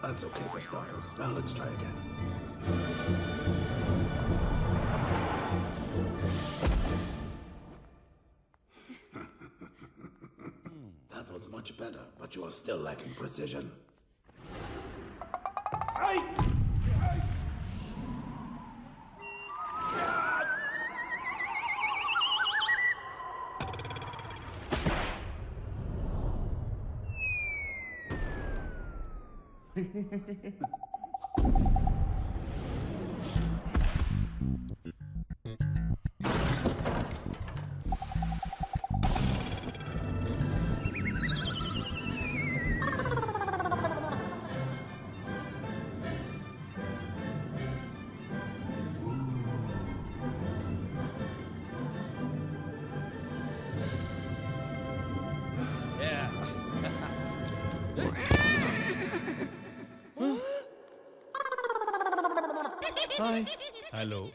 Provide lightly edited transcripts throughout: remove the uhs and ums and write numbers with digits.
That's okay for starters. Well, let's try again. That was much better, but you are still lacking precision. Yeah. Hi. Hello.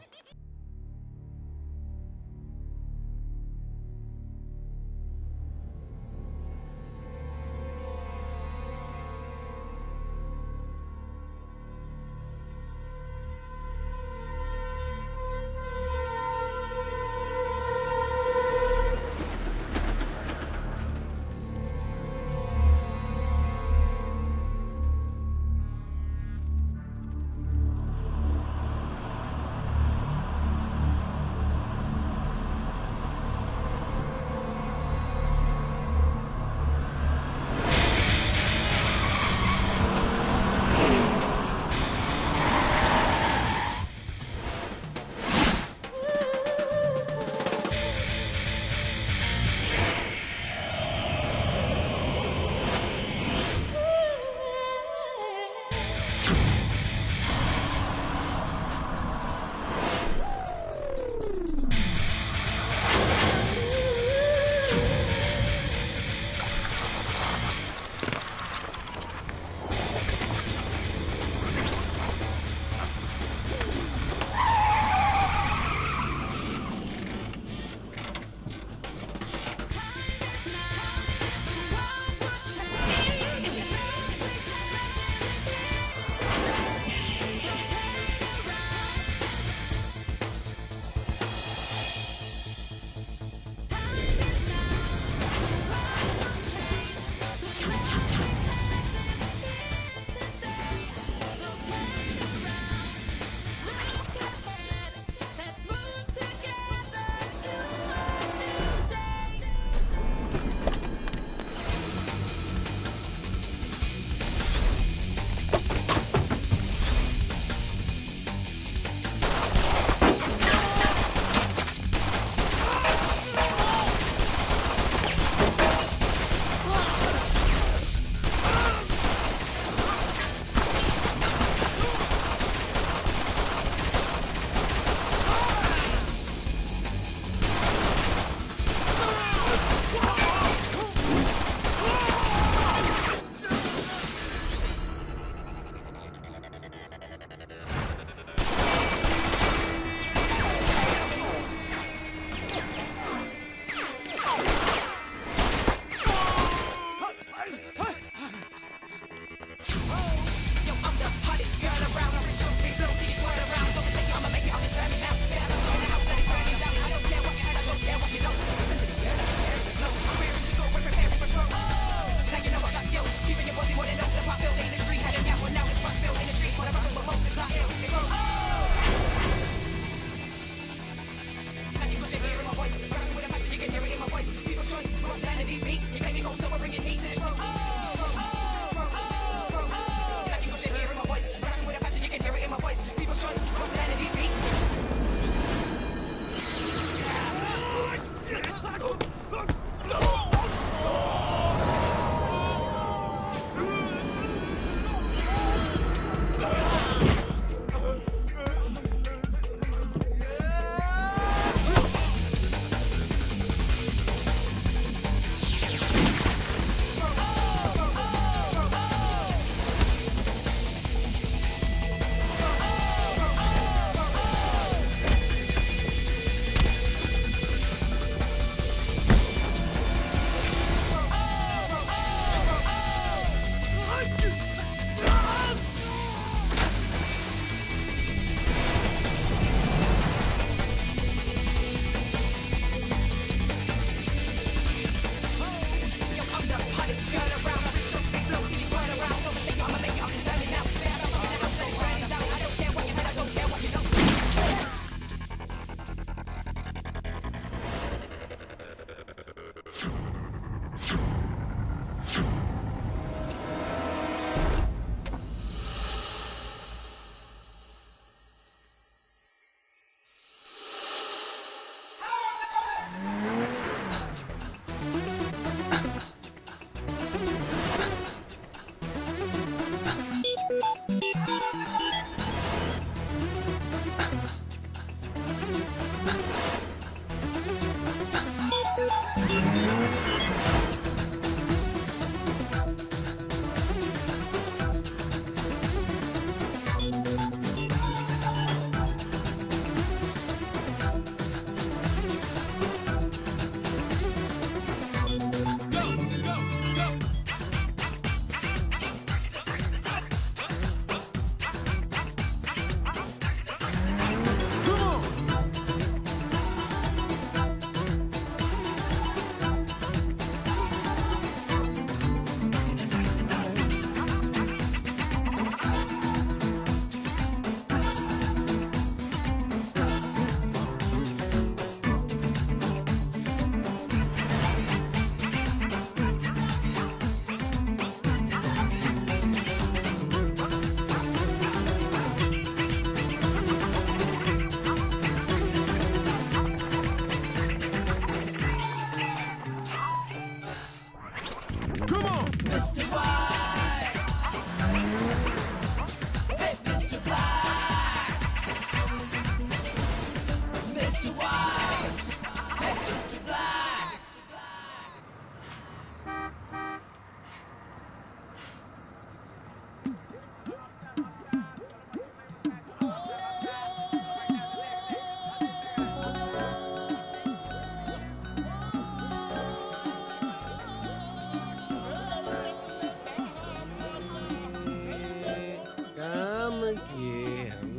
काम किए हम,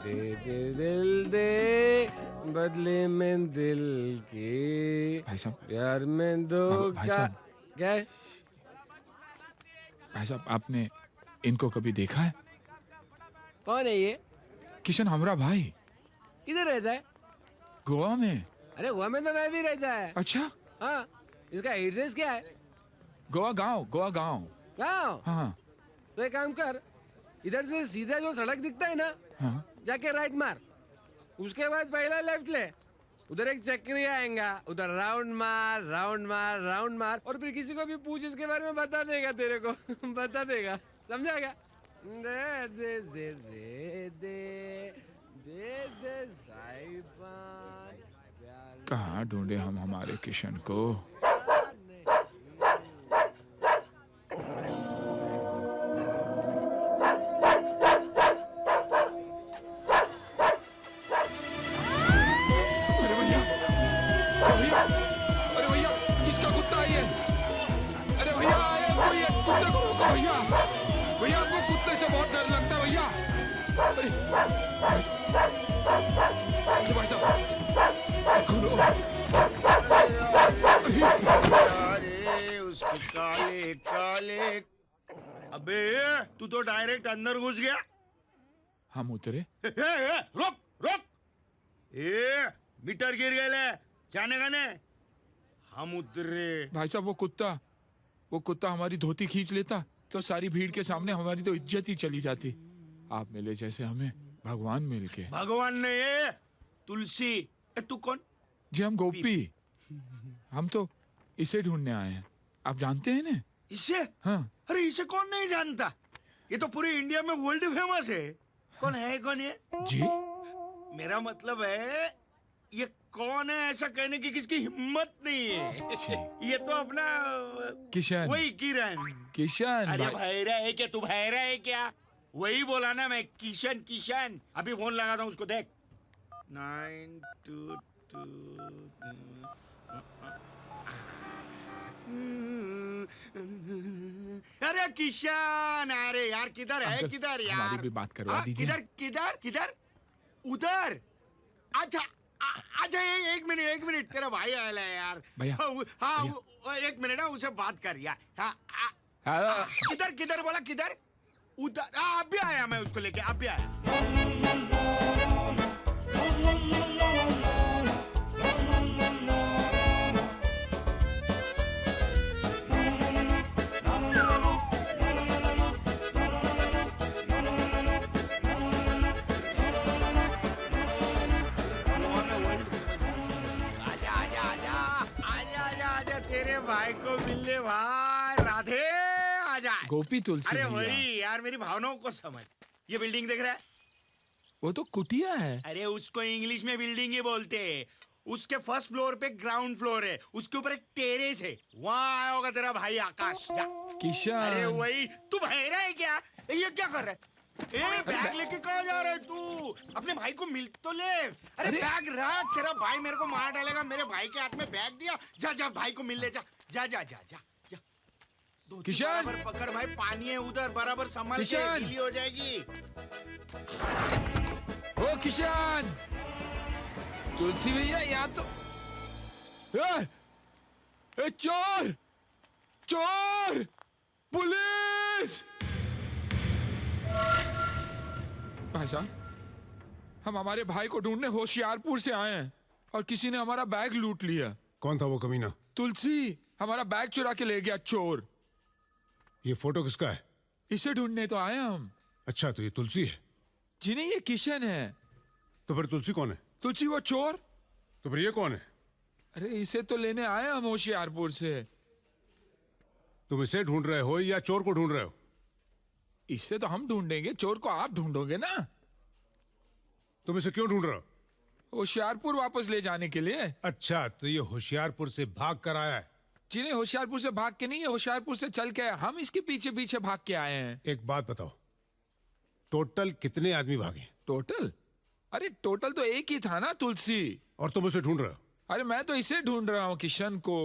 दे दे दिल दे बदले में दिल के, भाई साहब, प्यार में दो भाई का साहब। क्या है? भाई साहब आपने इनको कभी देखा है? कौन है ये? किशन हमारा भाई किधर रहता है? गोवा में। अरे गोवा में तो मैं भी रहता है। अच्छा, हाँ, इसका एड्रेस क्या है? गोवा गांव, गोवा गांव। गाँव? हाँ तो एक काम कर, इधर से सीधा जो सड़क दिखता है ना, हाँ। जाके राइट मार, उसके बाद पहला लेफ्ट ले, उधर एक चक्री आएगा, उधर राउंड मार राउंड मार राउंड मार, और फिर किसी को भी पूछ इसके बारे में बता देगा तेरे को। बता देगा, समझा क्या? दे दे दे दे दे दे दे साहिबान प्यार कहाँ ढूंढे हम हमारे किशन को? अरे भैया, अरे भैया, किसका कुत्ता है ये? अरे भैया, ये कुत्ते को रोको भैया। भैया आपको कुत्ते से बहुत डर लगता है भैया। अरे भाई साहब, खुलो। अरे उसके काले काले। अबे तू तो डायरेक्ट अंदर घुस गया। हम उतरे। रोक रोक, ए मीटर गिर गए, जाने का ने। हम उतरे। भाई साहब वो कुत्ता हमारी धोती खींच लेता तो सारी भीड़ के सामने हमारी तो इज्जत ही चली जाती। आप मिले जैसे हमें भगवान मिल के। भगवान ने ये तुलसी। तू कौन? जी हम गोपी, हम तो इसे ढूंढने आए हैं। आप जानते हैं ना? इसे? हाँ। अरे इसे कौन नहीं जानता, ये तो पूरे इंडिया में वर्ल्ड फेमस है। कौन है कौन ये? जी मेरा मतलब है ये कौन है ऐसा कहने की किसकी हिम्मत नहीं है। जी। ये तो अपना किशन। वही किरण। किशन अरे भाई। भैरा है क्या? तू भैरा है क्या? वही बोला ना मैं, किशन किशन। अभी फोन लगाता हूँ उसको, देख। 922 अरे किशन, अरे यार किधर है? अंकल, किधर यार? हमारी भी बात करवा हाँ, दीजिए। किधर किधर किधर? उधर। अच्छा अच्छा, एक मिनट तेरा भाई आया है यार। भैया, हाँ एक मिनट ना, उसे बात कर यार। हाँ, किधर किधर बोला? किधर? उधर। अभी आया मैं उसको लेके, अभी आया। आजा तेरे भाई को मिलने भाई राधे आजा। गोपी तुलसी अरे भैया। वही यार मेरी भावनाओं को समझ। ये बिल्डिंग देख रहा है? वो तो कुटिया है। अरे उसको इंग्लिश में बिल्डिंग ही बोलते हैं। उसके फर्स्ट फ्लोर पे ग्राउंड फ्लोर है, उसके ऊपर एक टेरेस है, वहाँ आया होगा तेरा भाई आकाश। जा। किशन। अरे वही। तू बहरा है क्या? ये क्या कर रहा है? बैग लेके कहाँ जा रहा है तू? अपने भाई को मिल तो ले। अरे बैग रख, तेरा भाई मेरे को मार डालेगा। मेरे भाई के हाथ में बैग दिया। जा जा भाई को मिल ले। जा जा जा जा जा, जा। किशन। बराबर पकड़ भाई, पानी है उधर, बराबर संभाल के, किशन। गीली हो जाएगी। ओ किशन, तुलसी भैया यहाँ तो ए, चोर चोर, पुलिस। भाई साहब, हम हमारे भाई को ढूंढने होशियारपुर से आए हैं और किसी ने हमारा बैग लूट लिया। कौन था वो कमीना? तुलसी हमारा बैग चुरा के ले गया चोर। ये फोटो किसका है? इसे ढूंढने तो आए हम। अच्छा, तो ये तुलसी है। जी नहीं, ये किशन है। तो फिर तुलसी कौन है? तुलसी वो चोर। तो फिर ये कौन है? अरे इसे तो लेने आए हम होशियारपुर से। तुम इसे ढूंढ रहे हो या चोर को ढूंढ रहे हो? इससे तो हम ढूंढेंगे, चोर को आप ढूंढोगे ना। तुम इसे क्यों ढूंढ रहे हो? होशियारपुर वापस ले जाने के लिए। अच्छा, तो ये होशियारपुर से भाग कर आया है। जी नहीं, होशियारपुर से भाग के नहीं है, होशियारपुर से चल के आए। हम इसके पीछे पीछे भाग के आए हैं। एक बात बताओ, टोटल कितने आदमी भागे? टोटल? अरे टोटल तो एक ही था ना, तुलसी। और तुम उसे ढूंढ रहे हो? अरे मैं तो इसे ढूंढ रहा हूँ, किशन को।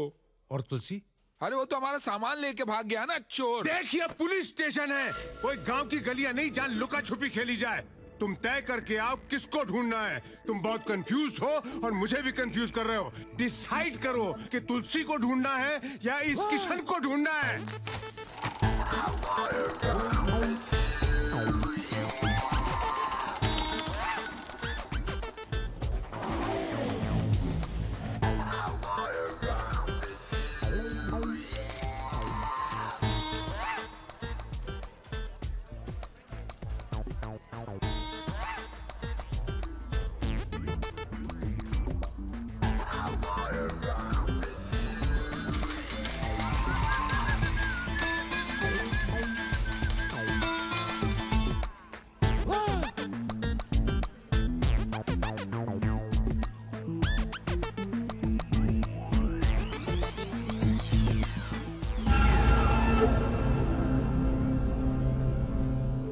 और तुलसी? अरे वो तो हमारा सामान लेके भाग गया ना चोर। देखिए, पुलिस स्टेशन है, कोई गांव की गलियां नहीं जहां लुका छुपी खेली जाए। तुम तय करके आओ किसको ढूंढना है। तुम बहुत कंफ्यूज हो और मुझे भी कंफ्यूज कर रहे हो। डिसाइड करो कि तुलसी को ढूंढना है या इस किशन को ढूंढना है।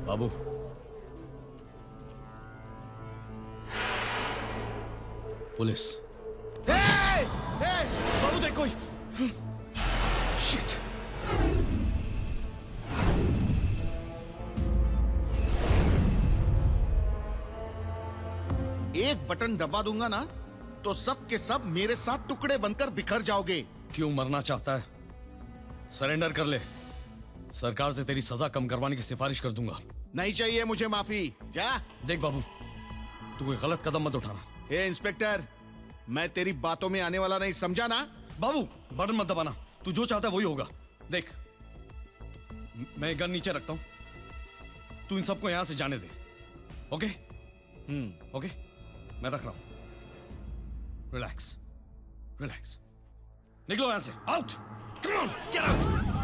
बाबू, पुलिस। बाबू देख कोई। शिट। एक बटन दबा दूंगा ना तो सब के सब मेरे साथ टुकड़े बनकर बिखर जाओगे। क्यों मरना चाहता है? सरेंडर कर ले, सरकार से तेरी सजा कम करवाने की सिफारिश कर दूंगा। नहीं चाहिए मुझे माफी। जा। देख बाबू, तू कोई गलत कदम मत उठाना। ए इंस्पेक्टर, मैं तेरी बातों में आने वाला नहीं, समझा ना? बाबू बटन मत दबाना, तू जो चाहता है वही होगा। देख, मैं गन नीचे रखता हूं, तू इन सबको यहां से जाने दे। ओके? ओके, मैं रख रहा हूं। Relax, relax. निकलो यहां से। Out, come on, get out.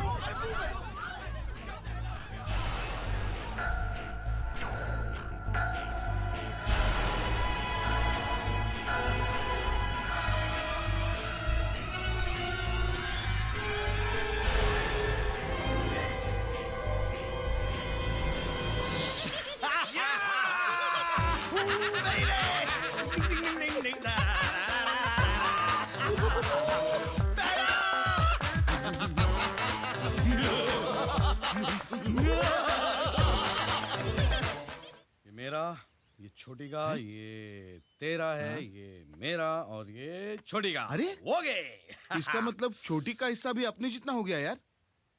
ये छोटी का, ये तेरा है, ये मेरा और ये छोटी का। अरे? हो गए। इसका मतलब छोटी का हिस्सा भी अपने जितना हो गया यार।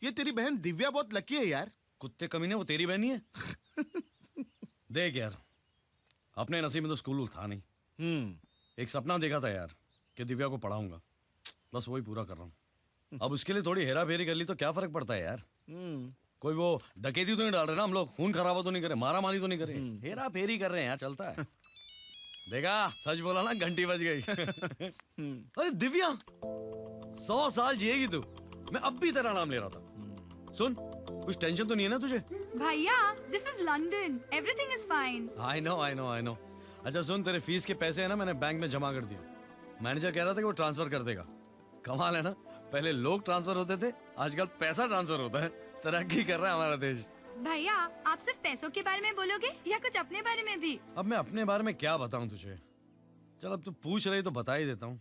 ये तेरी बहन दिव्या बहुत लकी है यार। कुत्ते कमीने, वो तेरी बहनी है। देख यार, अपने नसीब में तो स्कूल था नहीं। एक सपना देखा था यार कि दिव्या को पढ़ाऊंगा, बस वही पूरा कर रहा हूँ। अब उसके लिए थोड़ी हेरा फेरी कर ली तो क्या फर्क पड़ता है यार। कोई वो डकैती तो नहीं डाल रहे ना हम लोग, खून खराबा तो नहीं करे, मारा मारी तो नहीं करे, हेरा फेरी कर रहे हैं यार, चलता है। देखा, सच बोला ना, घंटी बज गई। अरे दिव्या, 100 साल जिएगी तू। मैं अब भी तेरा नाम ले रहा था। सुन, कुछ टेंशन तो नहीं है ना तुझे? भैया, this is London. Everything is fine. I know. अच्छा सुन, तेरे फीस के पैसे है ना, मैंने बैंक में जमा कर दिए। मैनेजर कह रहा था कि वो ट्रांसफर कर देगा। कमाल है ना, पहले लोग ट्रांसफर होते थे, आजकल पैसा ट्रांसफर होता है। तरक्की कर रहा है हमारा देश। भैया, आप सिर्फ पैसों के बारे में बोलोगे या कुछ अपने बारे में भी? अब मैं अपने बारे में क्या बताऊं तुझे? चल अब तू पूछ रही तो बता ही देता हूँ।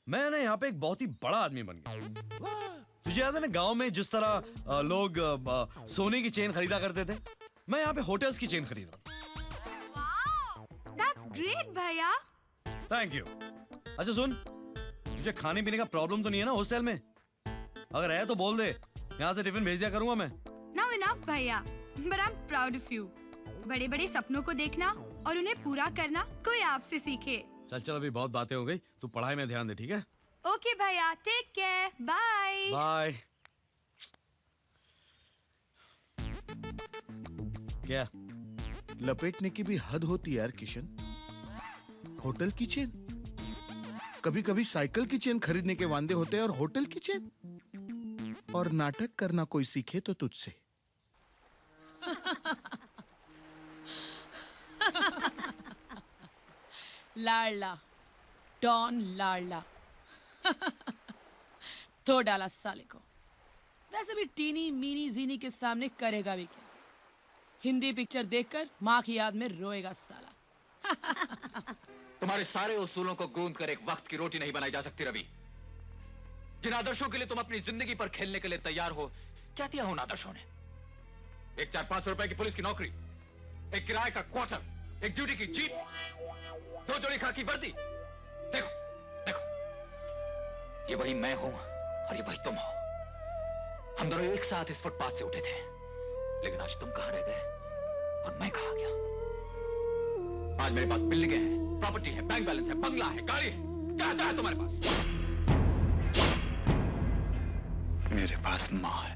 मैं ना यहाँ पे एक बहुत ही बड़ा आदमी बन गया। तुझे याद है ना, गांव में जिस तरह लोग सोने की चेन खरीदा करते थे, मैं यहाँ पे होटल्स की चेन खरीद रहा हूँ। That's great, भैया। Thank you. अच्छा सुन, तुझे खाने पीने का प्रॉब्लम तो नहीं है ना हॉस्टल में? अगर है तो बोल दे, यहाँ से टिफिन भेज दिया करूंगा मैं। Now enough, भैया। But I'm proud of you. बड़े-बड़े सपनों को देखना और उन्हें पूरा करना कोई आपसे सीखे। चल अभी बहुत बातें हो गई, तू पढ़ाई में ध्यान दे, ठीक है? ओके भैया, टेक केयर, बाय। बाय। क्या? लपेटने की भी हद होती है यार किशन। होटल की चेन, कभी कभी साइकिल की चेन खरीदने के वांदे होते हैं, और होटल की चेन। और नाटक करना कोई सीखे तो तुझसे। लाडला, डॉन लाडला। तो डाला साले को। वैसे भी टीनी मीनी जीनी के सामने करेगा भी क्या? हिंदी पिक्चर देखकर माँ की याद में रोएगा साला। तुम्हारे सारे उसूलों को गूंद कर एक वक्त की रोटी नहीं बनाई जा सकती रवि। जिन आदर्शों के लिए तुम अपनी जिंदगी पर खेलने के लिए तैयार हो, क्या दिया उन आदर्शों ने? एक 400-500 रुपए की पुलिस की नौकरी, एक किराए का क्वार्टर, एक ड्यूटी की जीप, 2 जोड़ी खाकी वर्दी। देखो देखो, ये वही मैं हूं और ये वही तुम हो। हम दोनों एक साथ इस फुटपाथ से उठे थे, लेकिन आज तुम कहां रह गए और मैं कहां गया? आज मेरे पास बिल्डिंगें हैं, प्रॉपर्टी है, बैंक बैलेंस है, बंगला है, गाड़ी है। क्या है तुम्हारे पास? मेरे पास मां है।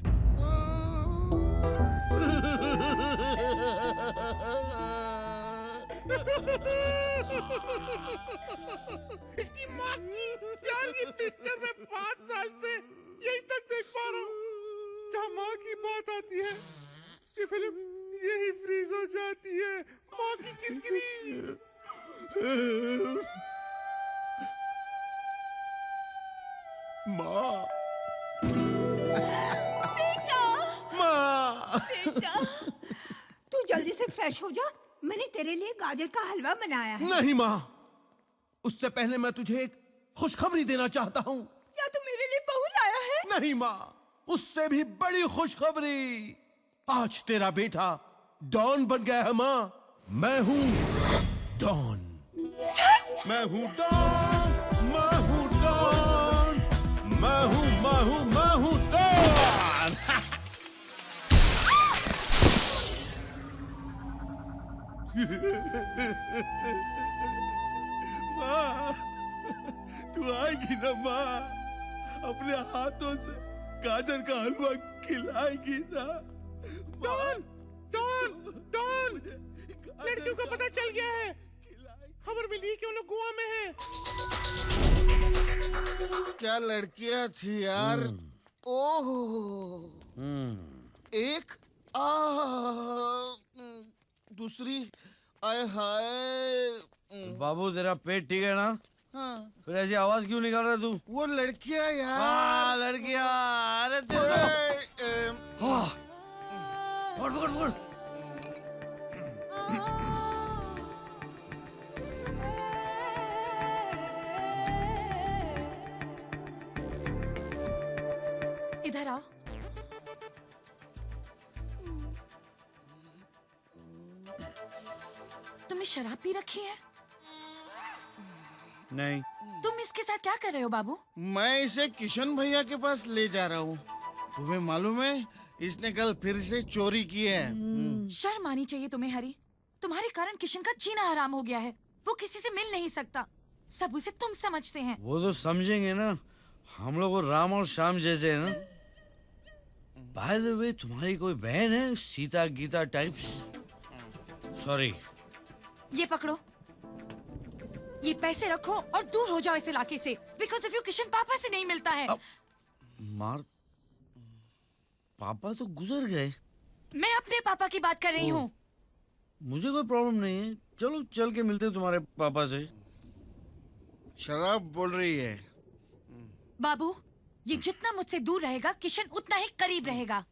इसकी माँ की यार, ये पिक्चर मैं 5 साल से यहीं तक देख पा रहा हूँ। जहाँ माँ की बात आती है, ये फिल्म यही फ्रीज हो जाती है। माँ की किरकिरी। माँ, बेटा, तू जल्दी से फ्रेश हो जा। मैंने तेरे लिए गाजर का हलवा बनाया है। नहीं माँ, उससे पहले मैं तुझे एक खुशखबरी देना चाहता हूँ। क्या तू मेरे लिए बहू लाया है? नहीं माँ, उससे भी बड़ी खुशखबरी। आज तेरा बेटा डॉन बन गया है माँ। मैं हूँ डॉन। सच? मैं हूँ डॉन, मैं हूँ डॉन, मैं हूँ डॉन। माँ, तू आएगी ना माँ? अपने हाथों से गाजर का हलवा खिलाएगी ना? डॉन, डॉन, डॉन, लड़कियों का पता चल गया है। खबर मिली कि उन लोग गोवा में हैं। क्या लड़कियां थी यार। ओह, एक दूसरी आए हाय। बाबू तेरा पेट ठीक है ना? हाँ, फिर ऐसी आवाज क्यों निकाल रहा है तू? वो लड़कियां यार। हाँ लड़कियां, अरे पकड़ पकड़ पकड़। इधर आओ। तुमने शराब पी रखी है? नहीं। तुम इसके साथ क्या कर रहे हो बाबू? मैं इसे किशन भैया के पास ले जा रहा हूँ। तुम्हें मालूम है, इसने कल फिर से चोरी की है। शर्म आनी चाहिए तुम्हें हरी। तुम्हारे कारण किशन का जीना हराम हो गया है। वो किसी से मिल नहीं सकता। सब उसे तुम समझते हैं। वो तो समझेंगे ना, हम लोग वो राम और श्याम जैसे है ना। बाय द वे, तुम्हारी कोई बहन है सीता गीता टाइप्स? सॉरी। ये पकड़ो। ये पैसे रखो और दूर हो जाओ इस इलाके से, बिकॉज ऑफ यू किशन पापा से नहीं मिलता है। मार, पापा तो गुजर गए। मैं अपने पापा की बात कर रही हूँ। मुझे कोई प्रॉब्लम नहीं है, चलो चल के मिलते हैं तुम्हारे पापा से। शराब बोल रही है। बाबू, ये जितना मुझसे दूर रहेगा किशन उतना ही करीब रहेगा।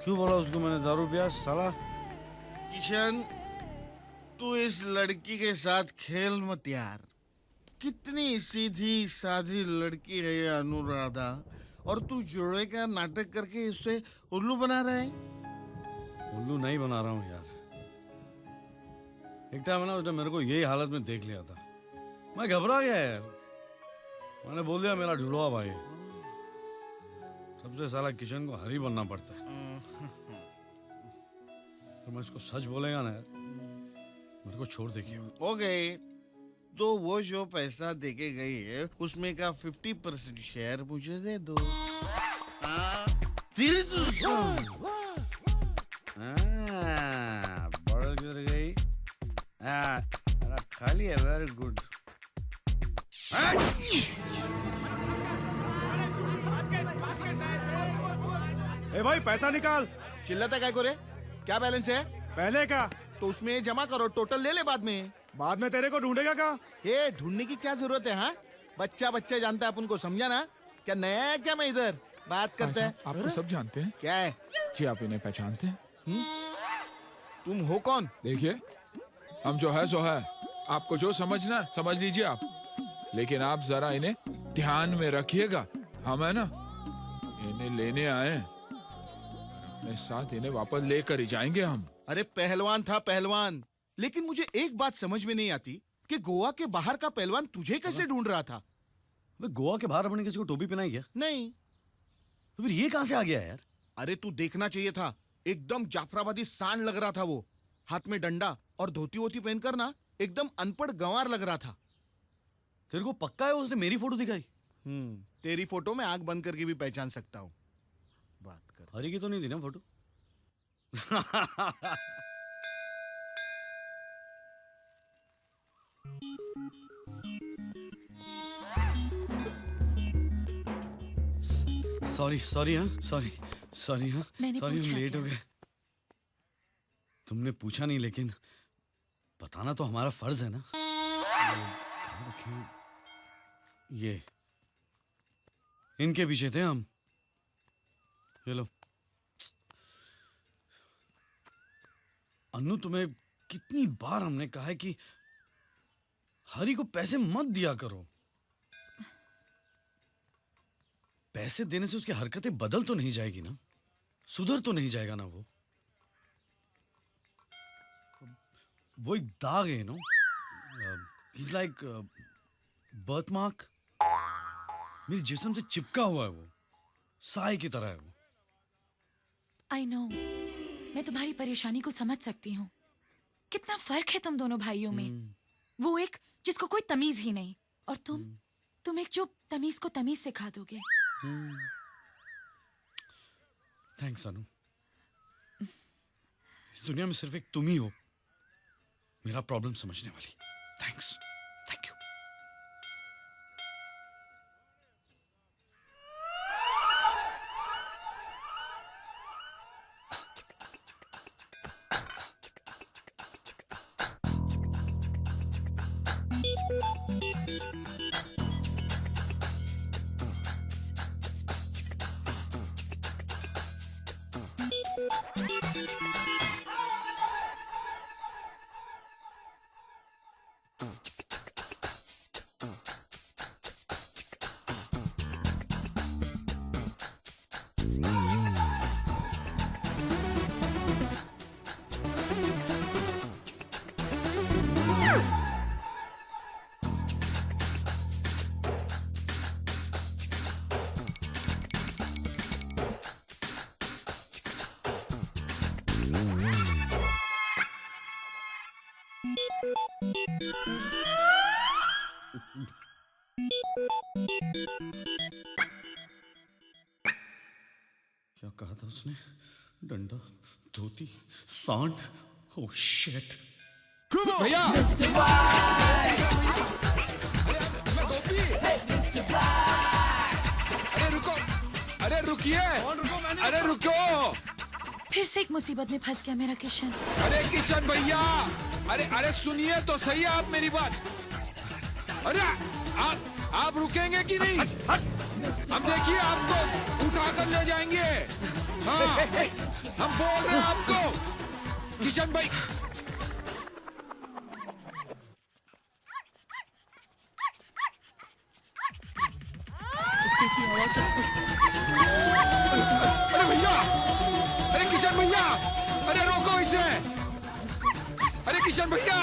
क्यों बोला उसको मैंने दारू पिया साला? किशन, तू इस लड़की के साथ खेल मत यार। कितनी सीधी साधी लड़की है ये अनुराधा, और तू जोड़े का नाटक करके इससे उल्लू बना रहा है। उल्लू नहीं बना रहा हूँ यार। एक टाइम है ना, उसने मेरे को यही हालत में देख लिया था, मैं घबरा गया यार। मैंने बोल दिया मेरा ढुलवा भाई। सबसे साला किशन को हरी बनना पड़ता है। तो मैं इसको सच बोलेगा ना यार, मेरे को छोड़ देगी। ओके, तो वो जो पैसा देके गई है उसमें का 50% शेयर मुझे दे दो। तेरी तो बड़ा गिर गई। खाली है, वेरी गुड। ए भाई पैसा निकाल। चिल्लाता काय को रे? क्या बैलेंस है? पहले का तो उसमें जमा करो, टोटल ले ले बाद में। बाद में तेरे को ढूंढेगा क्या? ये ढूंढने की क्या जरूरत है? हाँ, बच्चा बच्चा जानता है अपन को, समझा ना? क्या नया है क्या? मैं इधर बात करता है। आप तो सब जानते हैं। क्या है? जी आप इन्हें पहचानते हैं? तुम हो कौन? देखिए, हम जो है सो है। आपको जो समझना है समझ लीजिए आप, लेकिन आप जरा इन्हें ध्यान में रखिएगा। हम है ना, इन्हें लेने आए हैं, अपने साथ इन्हें वापस लेकर ही जाएंगे हम। अरे पहलवान था पहलवान, लेकिन मुझे एक बात समझ में नहीं आती कि गोवा के बाहर का पहलवान तुझे कैसे ढूंढ रहा था? गोवा के बाहर अपने किसी को टोपी पहनाई क्या? नहीं। तो फिर ये कहां से आ गया यार? अरे तू देखना चाहिए था, एकदम जाफराबादी सांड लग रहा था वो। हाथ में डंडा और धोती वोती पहनकर ना एकदम अनपढ़ गंवार लग रहा था। तेरे को पक्का है उसने मेरी फोटो दिखाई? तेरी फोटो में आंख बंद करके भी पहचान सकता हूँ। बात कर। हरी की तो नहीं थी ना फोटो? सॉरी हाँ, सॉरी हाँ, मैंने सॉरी पूछा हम लेट क्या? हो गए। तुमने पूछा नहीं, लेकिन बताना तो हमारा फर्ज है ना। कहाँ रखे हैं? ये इनके पीछे थे हम। ये लो। अन्नू, तुम्हें कितनी बार हमने कहा है कि हरी को पैसे मत दिया करो। पैसे देने से उसकी हरकतें बदल तो नहीं जाएगी ना, सुधर तो नहीं जाएगा ना वो एक दाग है no. Is like birth mark. मेरे जिस्म से चिपका हुआ है वो, साए की तरह है वो। आई नो, मैं तुम्हारी परेशानी को समझ सकती हूँ। कितना फर्क है तुम दोनों भाइयों में। वो एक जिसको कोई तमीज ही नहीं, और तुम एक जो तमीज को तमीज सिखा दोगे। थैंक्स अनु। इस दुनिया में सिर्फ एक तुम ही हो मेरा प्रॉब्लम समझने वाली। Thanks, thank you. क्या कहा था उसने? डंडा, धोती, सांड Oh shit. भैया अरे रुको, अरे रुकिए, अरे रुको, फिर से एक मुसीबत में फंस गया मेरा किशन। अरे किशन भैया, अरे अरे सुनिए तो सही आप मेरी बात। अरे आप रुकेंगे कि नहीं? हम देखिए आपको उठा कर ले जाएंगे। हाँ, हम बोल रहे हैं आपको किशन भाई। अरे भैया, अरे किशन भैया, अरे रोको इसे। अरे किशन भैया,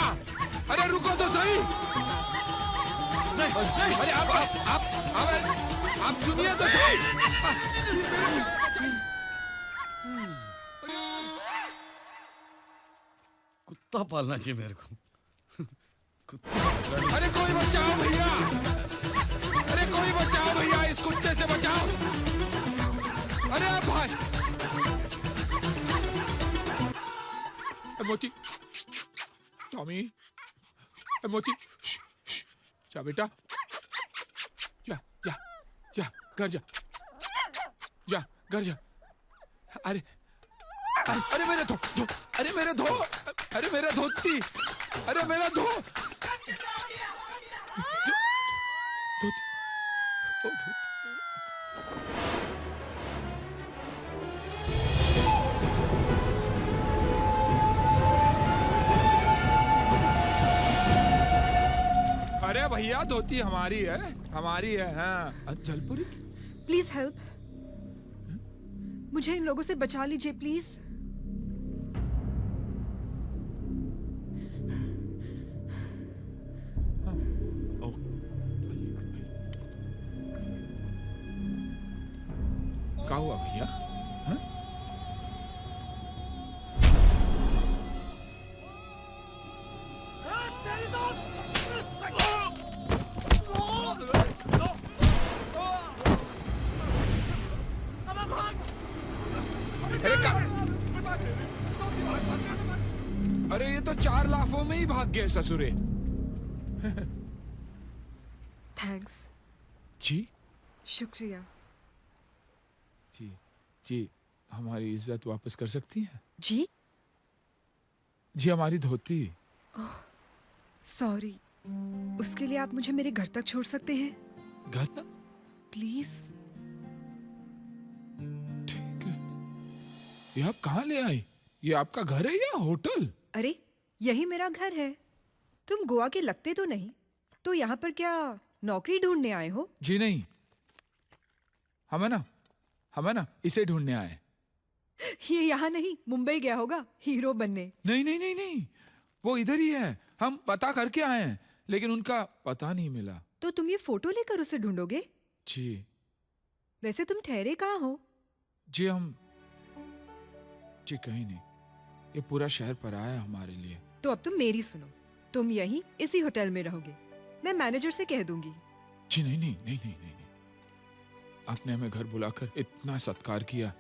अरे रुको तो सही। अरे आप सुनिए तो सही। कुत्ता पालना चाहिए मेरे को। अरे कोई बचाओ भैया, अरे कोई बचाओ भैया, इस कुत्ते से बचाओ। अरे आप भाई मोती, टॉमी, मोती, जा बेटा, जा जा जा घर जा, जा घर जा। अरे अरे मेरे धो, अरे मेरे धो, अरे मेरा धोती, अरे मेरा धो, अरे भैया धोती हमारी है, हमारी है। हाँ जलपुरी, प्लीज हेल्प, मुझे इन लोगों से बचा लीजिए प्लीज। क्या हुआ भैया? हाँ? अरे ये तो 4 लाफों में ही भाग गए ससुरे। थैंक्स। जी शुक्रिया। जी जी, हमारी इज्जत वापस कर सकती हैं? जी जी हमारी धोती। सॉरी, उसके लिए आप मुझे मेरे घर तक छोड़ सकते हैं घर तक? प्लीज। ठीक है, ये आप कहाँ ले आई? ये आपका घर है या होटल? अरे यही मेरा घर है। तुम गोवा के लगते तो नहीं, तो यहाँ पर क्या नौकरी ढूंढने आए हो? जी नहीं, हम है ना इसे ढूंढने आए। ये यहाँ नहीं, मुंबई गया होगा हीरो बनने। नहीं नहीं नहीं नहीं, वो इधर ही है। हम पता करके आए हैं, लेकिन उनका पता नहीं मिला। तो तुम ये फोटो लेकर उसे ढूंढोगे? जी। वैसे तुम ठहरे कहाँ हो? जी जी कहीं नहीं, ये पूरा शहर पराया है हमारे लिए। तो अब तुम मेरी सुनो, तुम यहीं इसी होटल में रहोगे। मैं मैनेजर से कह दूंगी। जी नहीं नहीं नहीं नहीं नहीं, आपने हमें घर बुलाकर इतना सत्कार किया,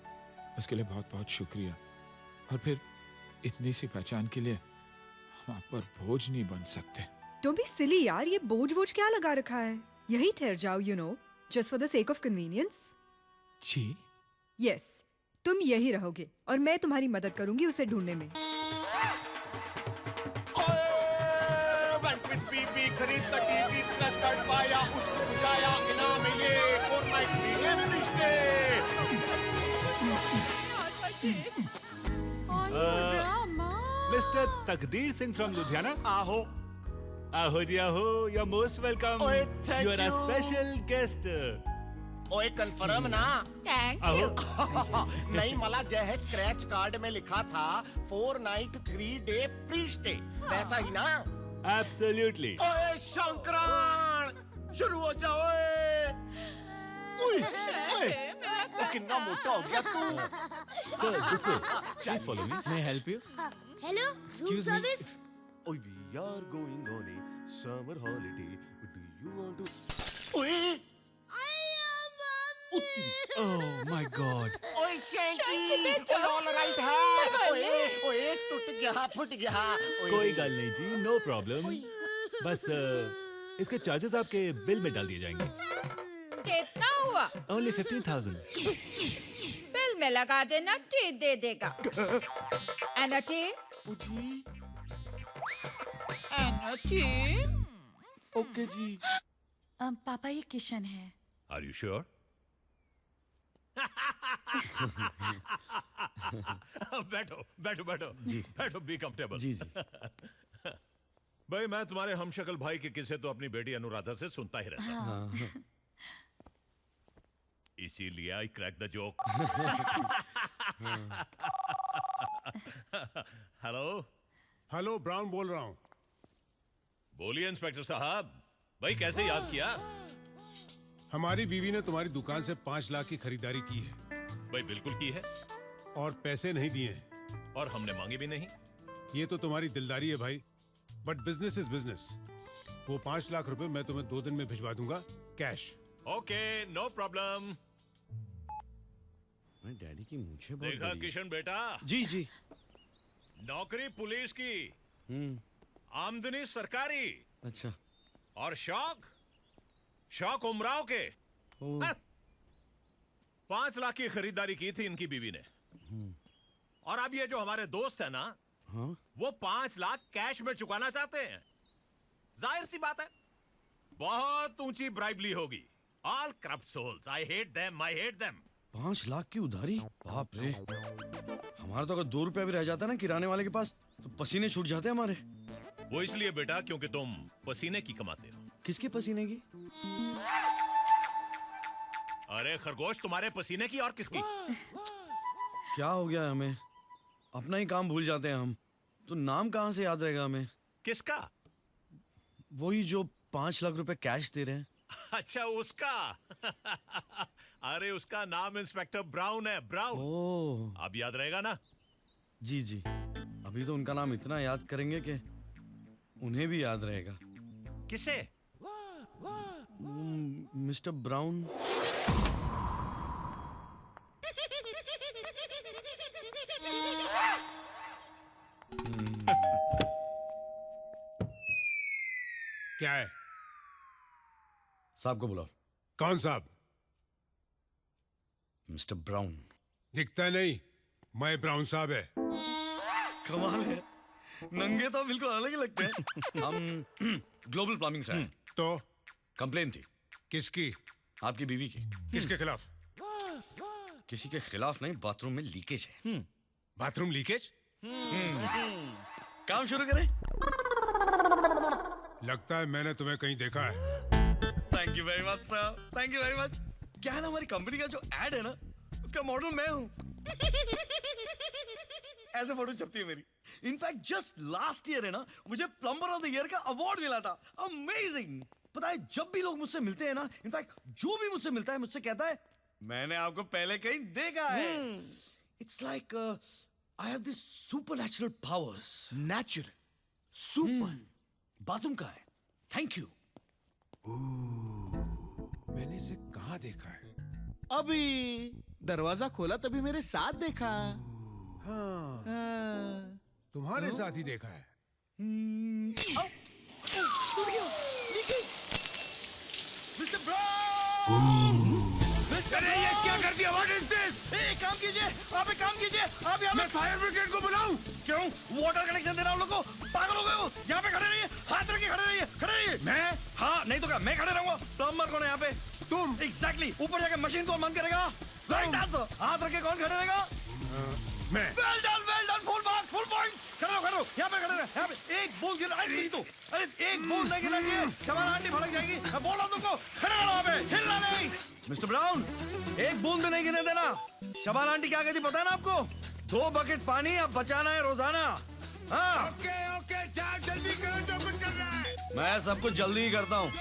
उसके लिए बहुत बहुत शुक्रिया। और फिर इतनी सी पहचान के लिए हम आप पर बोझ नहीं बन सकते। तुम भी सिली यार, ये बोझ क्या लगा रखा है? यही ठहर जाओ, just for the sake of convenience. जी यस, तुम यही रहोगे और मैं तुम्हारी मदद करूंगी उसे ढूंढने में। खरीद का टीवी स्क्रैच कार्ड पाया, उसको बुझाया, इनाम मिले, 4 नाइट मिले रिश्ते। मिस्टर तकदीर सिंह फ्रॉम लुधियाना। आहो आहो जी आहो, यू आर मोस्ट वेलकम। ओए, thank you are a you. Special guest. ओए कंफर्म ना? थैंक आहो। यू। नहीं, मला जो है स्क्रैच कार्ड में लिखा था 4 नाइट 3 डे फ्री स्टे, वैसा ही ना? एब्सोल्युटली। ओए शंकरान, शुरू हो जाओ। ओए ओ कितना मोटा हो गया तू। Sir this way, please follow me. May I help you? Hello, room service. Oh, we are going on a summer holiday. Do you want to? ओए ओह माय गॉड। ओए शैंकी, ऑल राइट है। ओए ओए टूट गया फुट गया कोई गल नहीं जी, नो प्रॉब्लम। बस इसके चार्जेस आपके बिल में डाल दिए जाएंगे। कितना हुआ? ओनली 15,000। बिल में लगा देना, टी दे देगा। Energy energy. ओके जी। पापा ये किशन है। Are you sure? बैठो बैठो बैठो बैठो, बी कंफर्टेबल। जी जी। भाई मैं तुम्हारे हमशक्ल भाई के किस्से तो अपनी बेटी अनुराधा से सुनता ही रहता हूं। इसीलिए I crack the joke. Hello hello, brown बोल रहा हूँ। बोलिए इंस्पेक्टर साहब, भाई कैसे याद किया? हमारी बीवी ने तुम्हारी दुकान से 5 लाख की खरीदारी की है भाई बिल्कुल की है, और पैसे नहीं दिए हैं। और हमने मांगे भी नहीं। ये तो तुम्हारी दिलदारी है भाई, बट बिजनेस इज बिजनेस। वो 5 लाख रुपए मैं तुम्हें 2 दिन में भिजवा दूंगा, कैश। Okay no problem. मैं डैडी की मूंछें बहुत देखा बड़ी हैं। किशन बेटा, जी जी। नौकरी पुलिस की, आमदनी सरकारी, अच्छा। और शौक उमराव के। 5 लाख की खरीदारी की थी इनकी बीवी ने। और अब ये जो हमारे दोस्त है ना, हाँ? वो 5 लाख कैश में चुकाना चाहते हैं। जाहिर सी बात है, बहुत ऊंची ब्राइबली होगी। All corrupt souls, I hate them, I hate them. 5 lakh की उधारी, बाप रे। हमारा तो अगर 2 रुपया भी रह जाता ना किराने वाले के पास, तो पसीने छूट जाते हमारे। वो इसलिए बेटा क्योंकि तुम पसीने की कमाते हो। किसके पसीने की? अरे खरगोश, तुम्हारे पसीने की और किसकी? क्या हो गया है हमें? अपना ही काम भूल जाते हैं हम। तो नाम कहाँ से याद रहेगा हमें? किसका? वही जो 5 लाख रुपए कैश दे रहे हैं। अच्छा उसका। अरे उसका नाम इंस्पेक्टर ब्राउन है, ब्राउन। ओह, अब याद रहेगा ना? जी जी। अभी तो उनका नाम इतना याद करेंगे कि उन्हें भी याद रहेगा। किसे? Mister brown. क्या है? साहब को बुलाओ। कौन साहब? Mister brown. दिखता नहीं, मैं ब्राउन साहब है। कमाल है, नंगे तो बिल्कुल अलग ही लगते हैं। हम ग्लोबल प्लम्बिंग से हैं। तो कंप्लेन थी। किसकी? आपकी बीवी की। किसके खिलाफ? किसी के खिलाफ नहीं, बाथरूम में लीकेज है। Bathroom leakage? काम शुरू करें? लगता है मैंने तुम्हें कहीं देखा है। Thank you very much sir, thank you very much. क्या है ना, हमारी कंपनी का जो एड है ना, उसका मॉडल मैं हूँ। ऐसे फोटो छपती है मेरी। इनफैक्ट जस्ट लास्ट ईयर है ना, मुझे प्लम्बर ऑफ द ईयर का अवार्ड मिला था। अमेजिंग। पता है, जब भी लोग मुझसे मिलते हैं ना, इनफैक्ट जो भी मुझसे मिलता है मुझसे कहता है, मैंने आपको पहले कहीं देखा है। It's like I have this supernatural powers. Natural, super. Bathroom का है। Thank you. मैंने इसे कहाँ देखा है? अभी दरवाजा खोला तभी मेरे साथ देखा। हाँ, हाँ। तुम्हारे साथ ही देखा है। Mister brown! अरे ये क्या कर दिया? What is this? एक काम कीजिए, आप एक काम कीजिए, आप यहाँ मैं फायर ब्रिगेड को बुलाऊं? क्यों? वाटर कनेक्शन देना उन लोग को? पागल हो गए हो? यहाँ पे खड़े रहिए, हाथ रख के खड़े रहिए, खड़े रहिए। मैं? हाँ, नहीं तो क्या, मैं खड़े रहूंगा। प्लम्बर कौन है यहाँ पे? तुम? एग्जैक्टली। ऊपर जाके मशीन कौन बंद करेगा? Right answer. हाथ रख के कौन खड़े रहेगा? मैं। Well done, full marks, full point. खड़े रहो, यहाँ पे खड़े रहो, यहाँ पे। एक बॉल गिरा, अरे तो, अरे एक बॉल नहीं गिरना चाहिए, शबाना आंटी भड़क जाएगी। मैं बोल रहा हूँ तुमको, खड़े रहो वहाँ पे, हिलना नहीं। मिस्टर ब्राउन, एक बूंद भी नहीं गिरने देना। शबाना आंटी क्या कहती पता है ना आपको? 2 बकेट पानी अब बचाना है रोजाना। हाँ। ओके ओके, चार जल्दी करो जो कुछ कर रहा है। मैं सब कुछ जल्दी ही करता हूँ।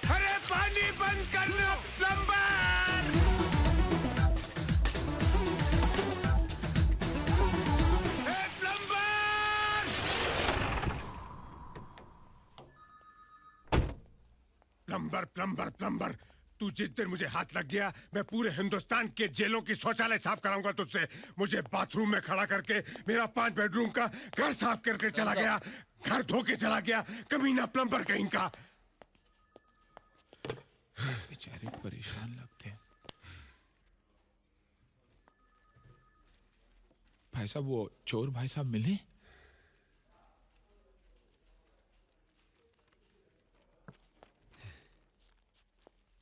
अरे पानी बंद करना प्लम्बर! प्लम्बर प्लम्बर प्लम्बर तू जिस दिन मुझे हाथ लग गया, मैं पूरे हिंदुस्तान के जेलों की शौचालय साफ कराऊंगा तुझसे। मुझे बाथरूम में खड़ा करके मेरा 5 बेडरूम का घर साफ करके चला गया, घर धो के चला गया, कमीना प्लम्बर कहीं का। बेचारे परेशान लगते हैं। भाई साहब, वो चोर भाई साहब मिले?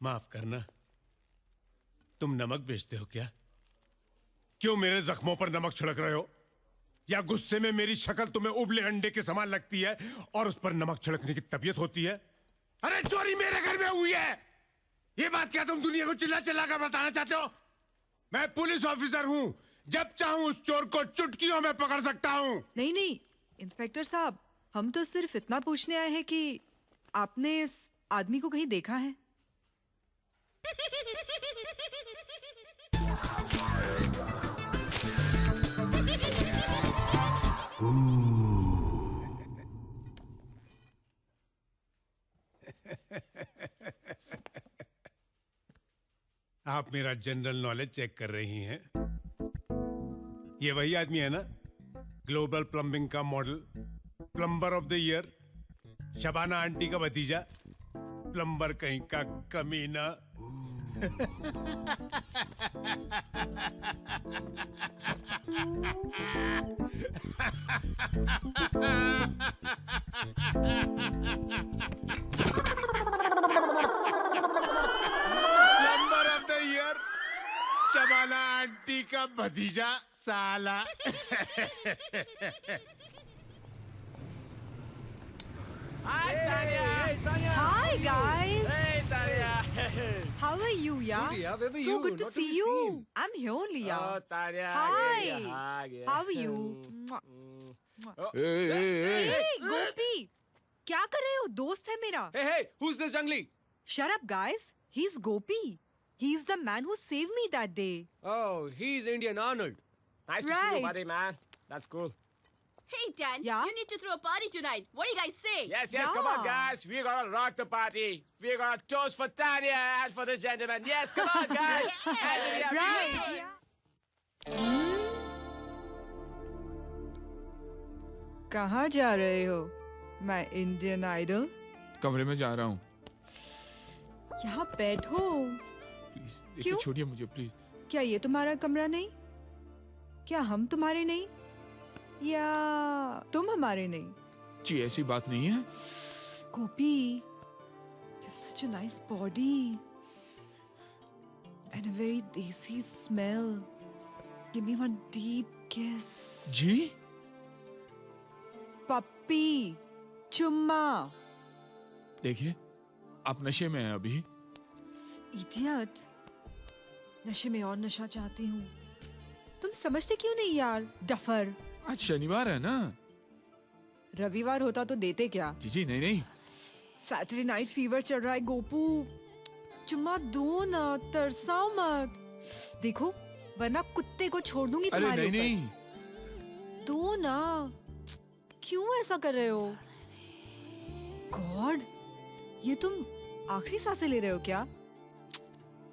माफ करना, तुम नमक बेचते हो क्या? क्यों मेरे जख्मों पर नमक छिड़क रहे हो? या गुस्से में मेरी शक्ल तुम्हें उबले अंडे के समान लगती है और उस पर नमक छिड़कने की तबीयत होती है? अरे चोरी मेरे घर में हुई है, ये बात क्या तुम दुनिया को चिल्ला चिल्ला कर बताना चाहते हो? मैं पुलिस ऑफिसर हूं, जब चाहूं उस चोर को चुटकियों में पकड़ सकता हूं। नहीं नहीं इंस्पेक्टर साहब, हम तो सिर्फ इतना पूछने आए हैं कि आपने इस आदमी को कहीं देखा है? आप मेरा जनरल नॉलेज चेक कर रही हैं? ये वही आदमी है ना, ग्लोबल प्लम्बिंग का model, plumber of the year, Shabana aunty का भतीजा, प्लम्बर कहीं का कमीना। Plumber of the year, Shabana aunty का भतीजा साला। Hi guys. Hey, Tanya. How are you, yeah? Good, yeah. Where were So you? good to Not see be you. seen. I'm here only, yeah. Oh, Tanya. Hi. How are you? Hey, गोपी, क्या कर रहे हो? दोस्त है मेरा. Hey, who's this jungly? Shut up, guys. He's Gopi. He's the man who saved me that day. Oh, he's Indian Arnold. Nice to see you, Right. buddy, man. That's cool. Hey, Dan. Yeah? You need to throw a party tonight. What do you guys say? Yes, come on, Yeah. guys. We're gonna rock the party. We're gonna toast for Tanya and for this gentleman. Yes, come on, guys. And Right. कहाँ जा रहे हो? मैं Indian idol. कमरे में जा रहा हूँ। यहाँ बैठो. प्लीज क्यों? देखिए, छोड़िए मुझे प्लीज। क्या ये तुम्हारा कमरा नहीं? क्या हम तुम्हारे नहीं? या तुम हमारे नहीं? जी ऐसी बात नहीं है। Gopi, you have such a nice body and a very desi smell. Give me one deep kiss. Ji? Puppy, चुम्मा. देखिए, आप नशे में हैं अभी। Idiot. नशे में और नशा चाहती हूँ. तुम समझते क्यों नहीं यार? डफर. आज शनिवार है ना? रविवार होता तो देते क्या? जी नहीं नहीं। सैटरडे नाइट फीवर चल रहा है गोपू. चुम्मा दो ना, तरसाओ मत. देखो, वरना कुत्ते को छोड़ दूंगी अरे तुम्हारे नहीं ऊपर. नहीं। दो ना. क्यों ऐसा कर रहे हो? गॉड, ये तुम आखिरी सांसें ले रहे हो क्या?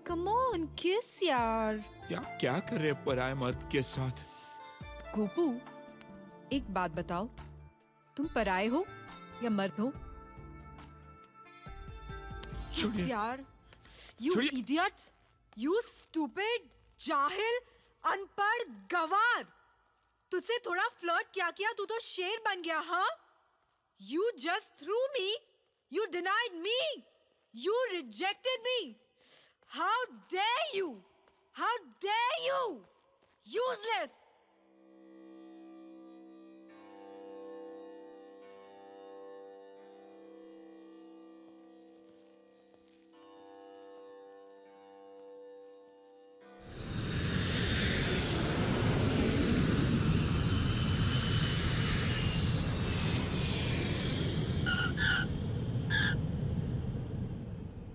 कम ऑन, किस यार. क्या कर रहे हैं पराये मर्द के साथ? गोपू, एक बात बताओ, तुम पराये हो या मर्द हो? किस छोड़िए। यार. यू छोड़िए। इडियट, यू स्टूपिड, जाहिल, अनपढ़, गवार. तुझसे थोड़ा फ्लर्ट किया तू तो शेर बन गया. हाँ, you just threw me, you denied me, you rejected me. How dare you, how dare you, useless.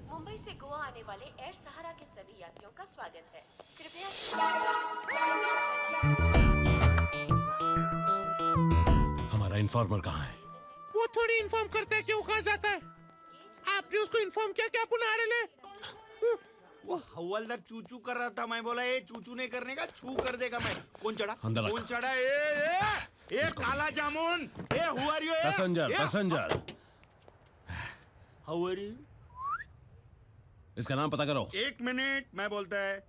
Mumbai से गोवा आने वाले एयर सहारा के सभी यात्रियों का स्वागत है. कृपया हमारा इन्फॉर्मर कहाँ है? वो थोड़ी इन्फॉर्म करता है क्यों कहाँ जाता है. आपने उसको इन्फॉर्म किया कि आप उन्हें आ रहे ले. वो हवलदार चूचू कर रहा था, मैं बोला ये चूचू नहीं करने का, छू कर देगा मैं। कौन चढ़ा? कौन चढ़ा? ए काला जामुन, ए who are you? Passenger how are you? इसका नाम पता करो। 1 मिनट, मैं बोलता है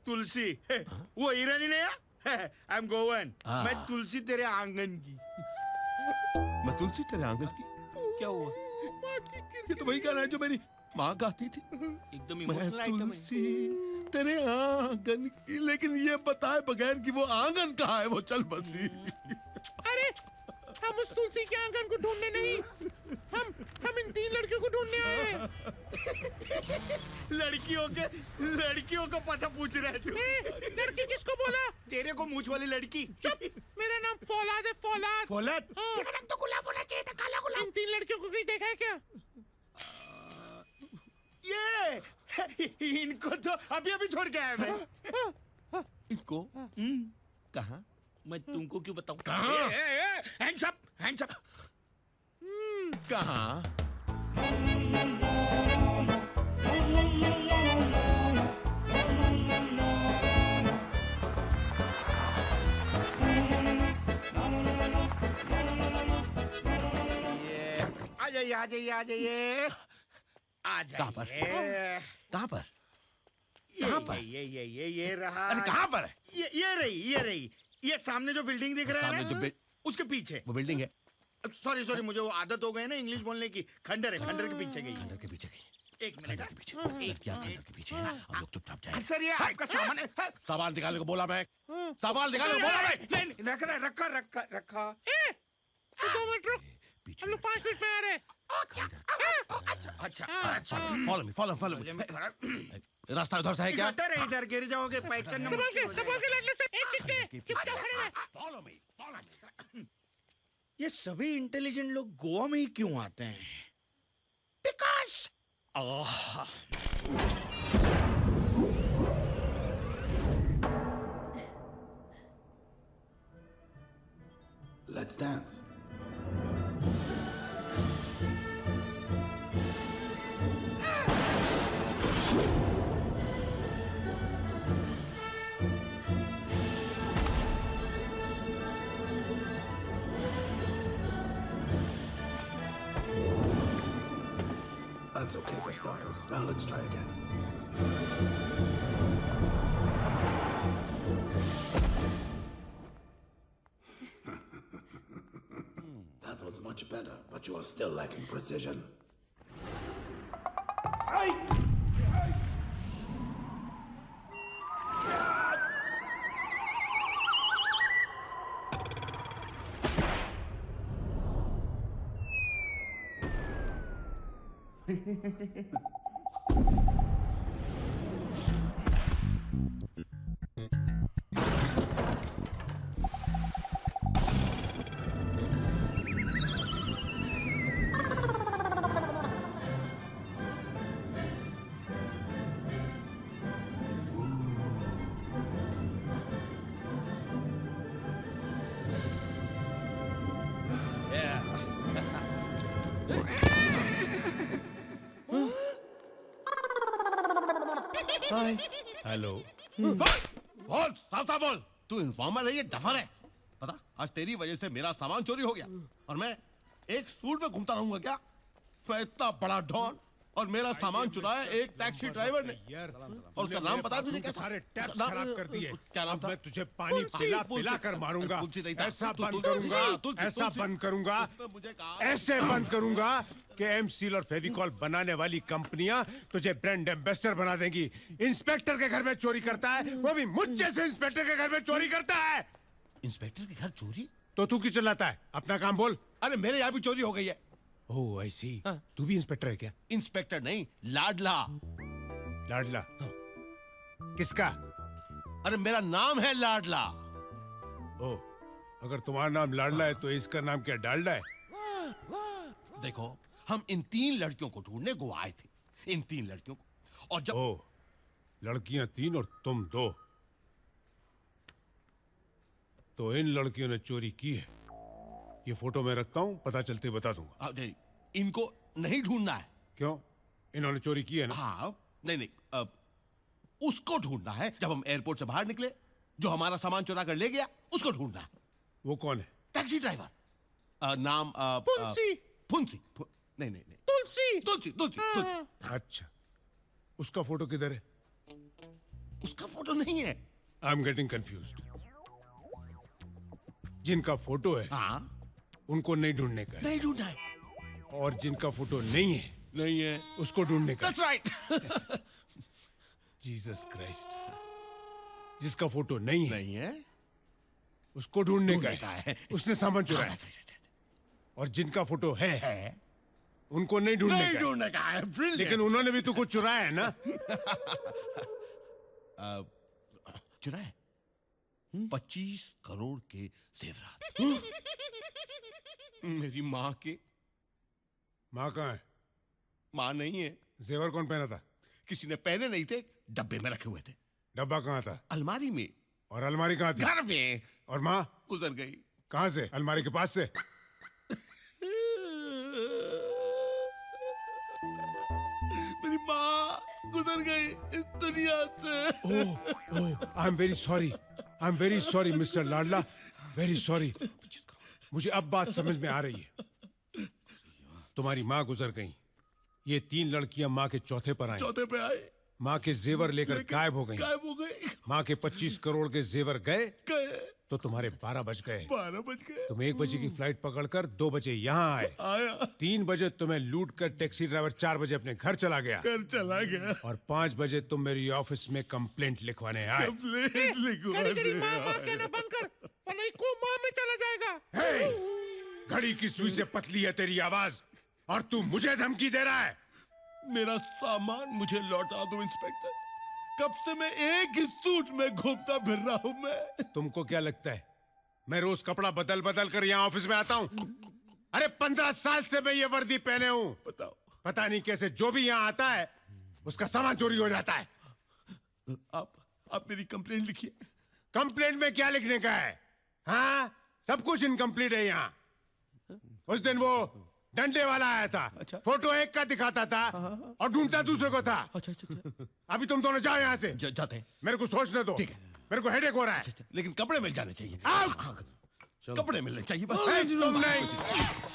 तुलसी। वो ईरानी नहीं है? I am Goan. मैं तुलसी तेरे आंगन की। मैं तुलसी तेरे आंगन की? क्या हुआ? ये तो वही गाना है जो मेरी माँ गाती थी। एकदम मैं इमोशनल आइटम है। तुलसी तेरे आंगन की, लेकिन ये बताए बगैर कि वो आंगन कहाँ है, वो चल बसी। अरे हम उस तुलसी के आंगन को ढूंढने नहीं, हम इन 3 लड़कियों को ढूंढने आए हैं। लड़कियों को पता पूछ रहे तू? लड़की किसको बोला? तेरे को मूछ वाली लड़की। चुप, मेरा नाम फौलाद है, फौलाद। फौलाद? तेरा नाम तो गुलाब होना चाहिए था, काला गुलाब। इन 3 लड़कियों को कहीं देखा है क्या? ये इनको तो अभी छोड़ के आया मैं। इनको कहाँ? मैं तुमको क्यों बताऊं? कहाँ? Hands up, hands up. कहाँ? आ जाइए, आ जाइए, आ जाइए, आ जाइए। कहाँ पर? कहाँ पर? कहाँ पर? ये रहा। अरे कहाँ पर है? ये रही। ये सामने जो बिल्डिंग दिख रहा है सामने ना, जो उसके पीछे। वो बिल्डिंग है। सॉरी, मुझे वो आदत हो गई ना इंग्लिश बोलने की। खंडर है, खंडर के पीछे गई। खंडर के पीछे गई। 1 मिनट। खंडर के पीछे। लड़कियां खंडर के पीछे हैं। हम लोग चुपचाप जाएं। सर, ये आपका सामान है। सामान निकालने को बोला मैं। सामान निकालने को बोला मैं। नहीं, रखा। 2 मिनट रुक, हम लोग 5 मिनट में आ रहे हैं। अच्छा। Follow me. रास्ता उधर से है क्या? इधर गिर जाओगे, पहचान नंबर। संभाल के लड़ने से एक चिट्टे, चुपचाप खड़े रहे। Follow me. ये सभी इंटेलिजेंट लोग गोवा में ही क्यों आते हैं? Because Let's dance. That's okay for starters. Now let's try again. That was much better, but you are still lacking precision. Hello. बोल, सावधान बोल। तू इन्फॉर्मर है, ये डफर है। पता, आज तेरी वजह से मेरा सामान चोरी हो गया और मैं एक सूट में घूमता रहूंगा क्या? मैं इतना बड़ा डॉन और मेरा सामान चुराया एक टैक्सी ड्राइवर ने। यार, और उसका नाम पता है तुझे? क्या सारे टैप्स खराब कर दिए। क्या नाम था? मैं तुझे पानी पिला कर मारूंगा। ऐसा बंद करूंगा, ऐसे बंद करूंगा कि एमसील और फेविकॉल बनाने वाली कंपनियां तुझे ब्रांड एम्बेसडर बना देंगी। इंस्पेक्टर के घर में चोरी करता है, वो भी मुझ जैसे इंस्पेक्टर के घर में चोरी करता है। इंस्पेक्टर के घर चोरी? तो तू क्यों चिल्लाता है? अपना काम बोल। अरे मेरे यहाँ भी चोरी हो गई है। ओह आई सी। तू भी इंस्पेक्टर है क्या? इंस्पेक्टर नहीं, लाडला। लाडला? किसका? अरे मेरा नाम है लाडला। ओह, अगर तुम्हारा नाम लाडला है तो इसका नाम क्या डालडा है? देखो, हम इन 3 लड़कियों को ढूंढने गोवा आए थे। इन 3 लड़कियों को। और जब ओह, लड़कियां 3 और तुम 2, तो इन लड़कियों ने चोरी की है। ये फोटो मैं रखता हूं, पता चलते बता दूंगा। नहीं, इनको नहीं ढूंढना है। क्यों? इन्होंने चोरी की है ना? हाँ, नहीं नहीं, उसको ढूंढना है। जब हम एयरपोर्ट से बाहर निकले, जो हमारा सामान चुरा कर ले गया, उसको ढूंढना है। वो कौन है? Taxi driver. नाम फुंसी। फुंसी। नहीं नहीं नहीं, तुलसी। तुलसी तुलसी तुलसी। अच्छा, उसका फोटो किधर है? उसका फोटो नहीं है। I am getting confused. जिनका फोटो है, हाँ, उनको नहीं ढूंढने का है, नहीं ढूंढा है। और जिनका फोटो नहीं है, नहीं है, उसको ढूंढने का दैट्स राइट। Jesus Christ. जिसका फोटो नहीं है, नहीं है, उसको ढूंढने ढूंढने का का है। है। उसने सामान चुराया। और जिनका फोटो है, उनको नहीं ढूंढने नहीं का है। ढूंढने का है। Brilliant. लेकिन उन्होंने भी तो कुछ चुराया है ना? चुराया 25 करोड़ के जेवरात। मेरी माँ के। माँ कहाँ है? माँ नहीं है। जेवर कौन पहना था? किसी ने पहने नहीं थे, डब्बे में रखे हुए थे। डब्बा कहाँ था? अलमारी में। और अलमारी कहाँ थी? घर में। और माँ गुजर गई। कहाँ से? अलमारी के पास से? मेरी माँ गुजर गई इस दुनिया से। Oh, I am very sorry. I am very sorry mister Ladla, very sorry. मुझे अब बात समझ में आ रही है। तुम्हारी माँ गुजर गई, ये 3 लड़कियां माँ के चौथे पर आई। चौथे पे आए, माँ के जेवर लेकर गायब हो गई। गायब हो गई। माँ के 25 करोड़ के जेवर गए गए तो तुम्हारे 12 बज गए। 12 बज गए। तुम 1 बजे की फ्लाइट पकड़कर 2 बजे यहाँ आए। आया, 3 बजे तुम्हें लूट कर टैक्सी ड्राइवर 4 बजे अपने घर चला गया। घर चला गया। और 5 बजे तुम मेरी ऑफिस में कंप्लेंट लिखवाने आए। कंप्लेंट लिखवाने कोमा में चला जाएगा। हे! घड़ी की सुई से पतली है तेरी आवाज, और तू मुझे धमकी दे रहा है। मेरा सामान मुझे लौटा दो इंस्पेक्टर। कब से मैं एक ही सूट में घूमता फिर रहा हूं मैं। तुमको क्या लगता है मैं रोज कपड़ा बदल बदल कर यहाँ ऑफिस में आता हूँ? अरे 15 साल से मैं ये वर्दी पहने हूँ। बताओ, पता नहीं कैसे जो भी यहाँ आता है उसका सामान चोरी हो जाता है। आप मेरी कंप्लेंट लिखिए। कंप्लेंट में क्या लिखने का है? हाँ, सब कुछ इनकम्प्लीट है यहाँ। उस दिन वो डंडे वाला आया था। अच्छा। फोटो एक का दिखाता था और ढूंढता दूसरे को था। अच्छा अच्छा अच्छा। अभी तुम दोनों जाओ यहाँ से। जाते हैं। मेरे को सोचने दो। ठीक है। मेरे को हेडेक हो रहा है। लेकिन कपड़े मिल जाने चाहिए। कपड़े मिलने चाहिए बस।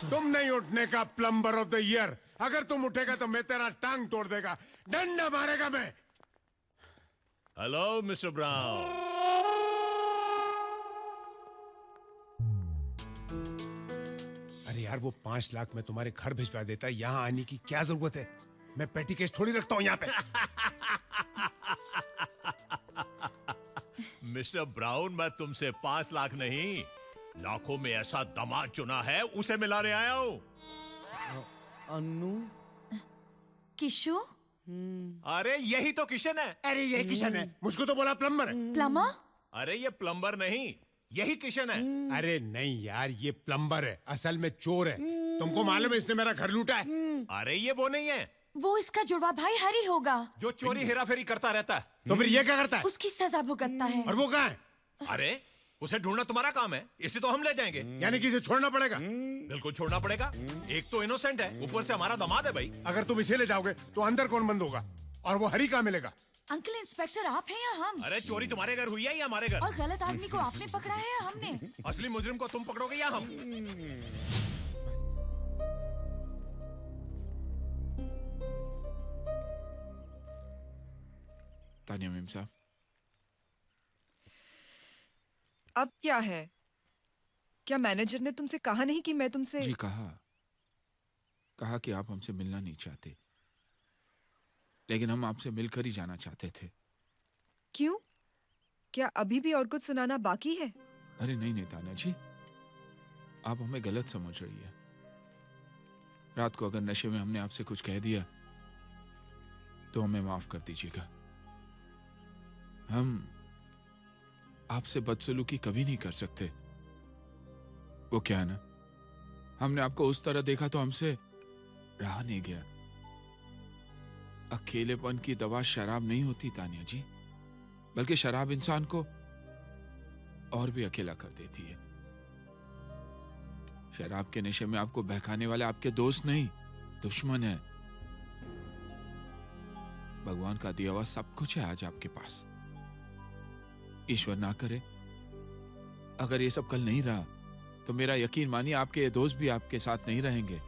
तुम नहीं उठने का प्लम्बर ऑफ द ईयर। अगर तुम उठेगा तो मैं तेरा टांग तोड़ देगा, डंडा मारेगा मैं। Hello mister brown. अरे यार, वो 5 लाख मैं तुम्हारे घर भिजवा देता, यहाँ आने की क्या जरूरत है? मैं पेटी केस थोड़ी रखता हूँ यहाँ पे। मिस्टर ब्राउन, मैं तुमसे 5 लाख नहीं, लाखों में ऐसा दामाद चुना है, उसे मिलाने आया हूँ। अन्नू, किशु, अरे यही तो किशन है। अरे ये किशन है, मुझको तो बोला प्लम्बर है। प्लम्बर? अरे ये प्लम्बर नहीं, यही किशन है। अरे नहीं यार, ये प्लम्बर है, असल में चोर है। तुमको मालूम है इसने मेरा घर लूटा है। अरे ये वो नहीं है वो इसका जुड़वा भाई हरी होगा, जो चोरी हेराफेरी करता रहता है। तो फिर ये क्या करता है? उसकी सजा भुगतता है। और वो कहाँ है? अरे उसे ढूंढना तुम्हारा काम है, इसे तो हम ले जाएंगे। यानी कि इसे छोड़ना पड़ेगा? बिल्कुल छोड़ना पड़ेगा। एक तो इनोसेंट है, ऊपर से हमारा दामाद है भाई। अगर तुम इसे ले जाओगे तो अंदर कौन बंद होगा? और वो हरी कहाँ मिलेगा? अंकल इंस्पेक्टर, आप हैं या हम? अरे चोरी तुम्हारे घर हुई है या हमारे घर? और गलत आदमी को आपने पकड़ा है या हमने? असली मुजरिम को तुम पकड़ोगे या हम? तानिया मेम साहब, अब क्या है? क्या मैनेजर ने तुमसे कहा नहीं कि मैं तुमसे? जी कहा कि आप हमसे मिलना नहीं चाहते, लेकिन हम आपसे मिलकर ही जाना चाहते थे। क्यों? क्या अभी भी और कुछ सुनाना बाकी है? अरे नहीं तानिया जी, आप हमें गलत समझ रही है। रात को अगर नशे में हमने आपसे कुछ कह दिया तो हमें माफ कर दीजिएगा। हम आपसे बदसलूकी कभी नहीं कर सकते। वो क्या है ना, हमने आपको उस तरह देखा तो हमसे रहा नहीं गया। अकेलेपन की दवा शराब नहीं होती तानिया जी, बल्कि शराब इंसान को और भी अकेला कर देती है। शराब के नशे में आपको बहकाने वाले आपके दोस्त नहीं, दुश्मन है। भगवान का दिया हुआ सब कुछ है आज आपके पास। ईश्वर ना करे अगर ये सब कल नहीं रहा तो मेरा यकीन मानिए आपके ये दोस्त भी आपके साथ नहीं रहेंगे।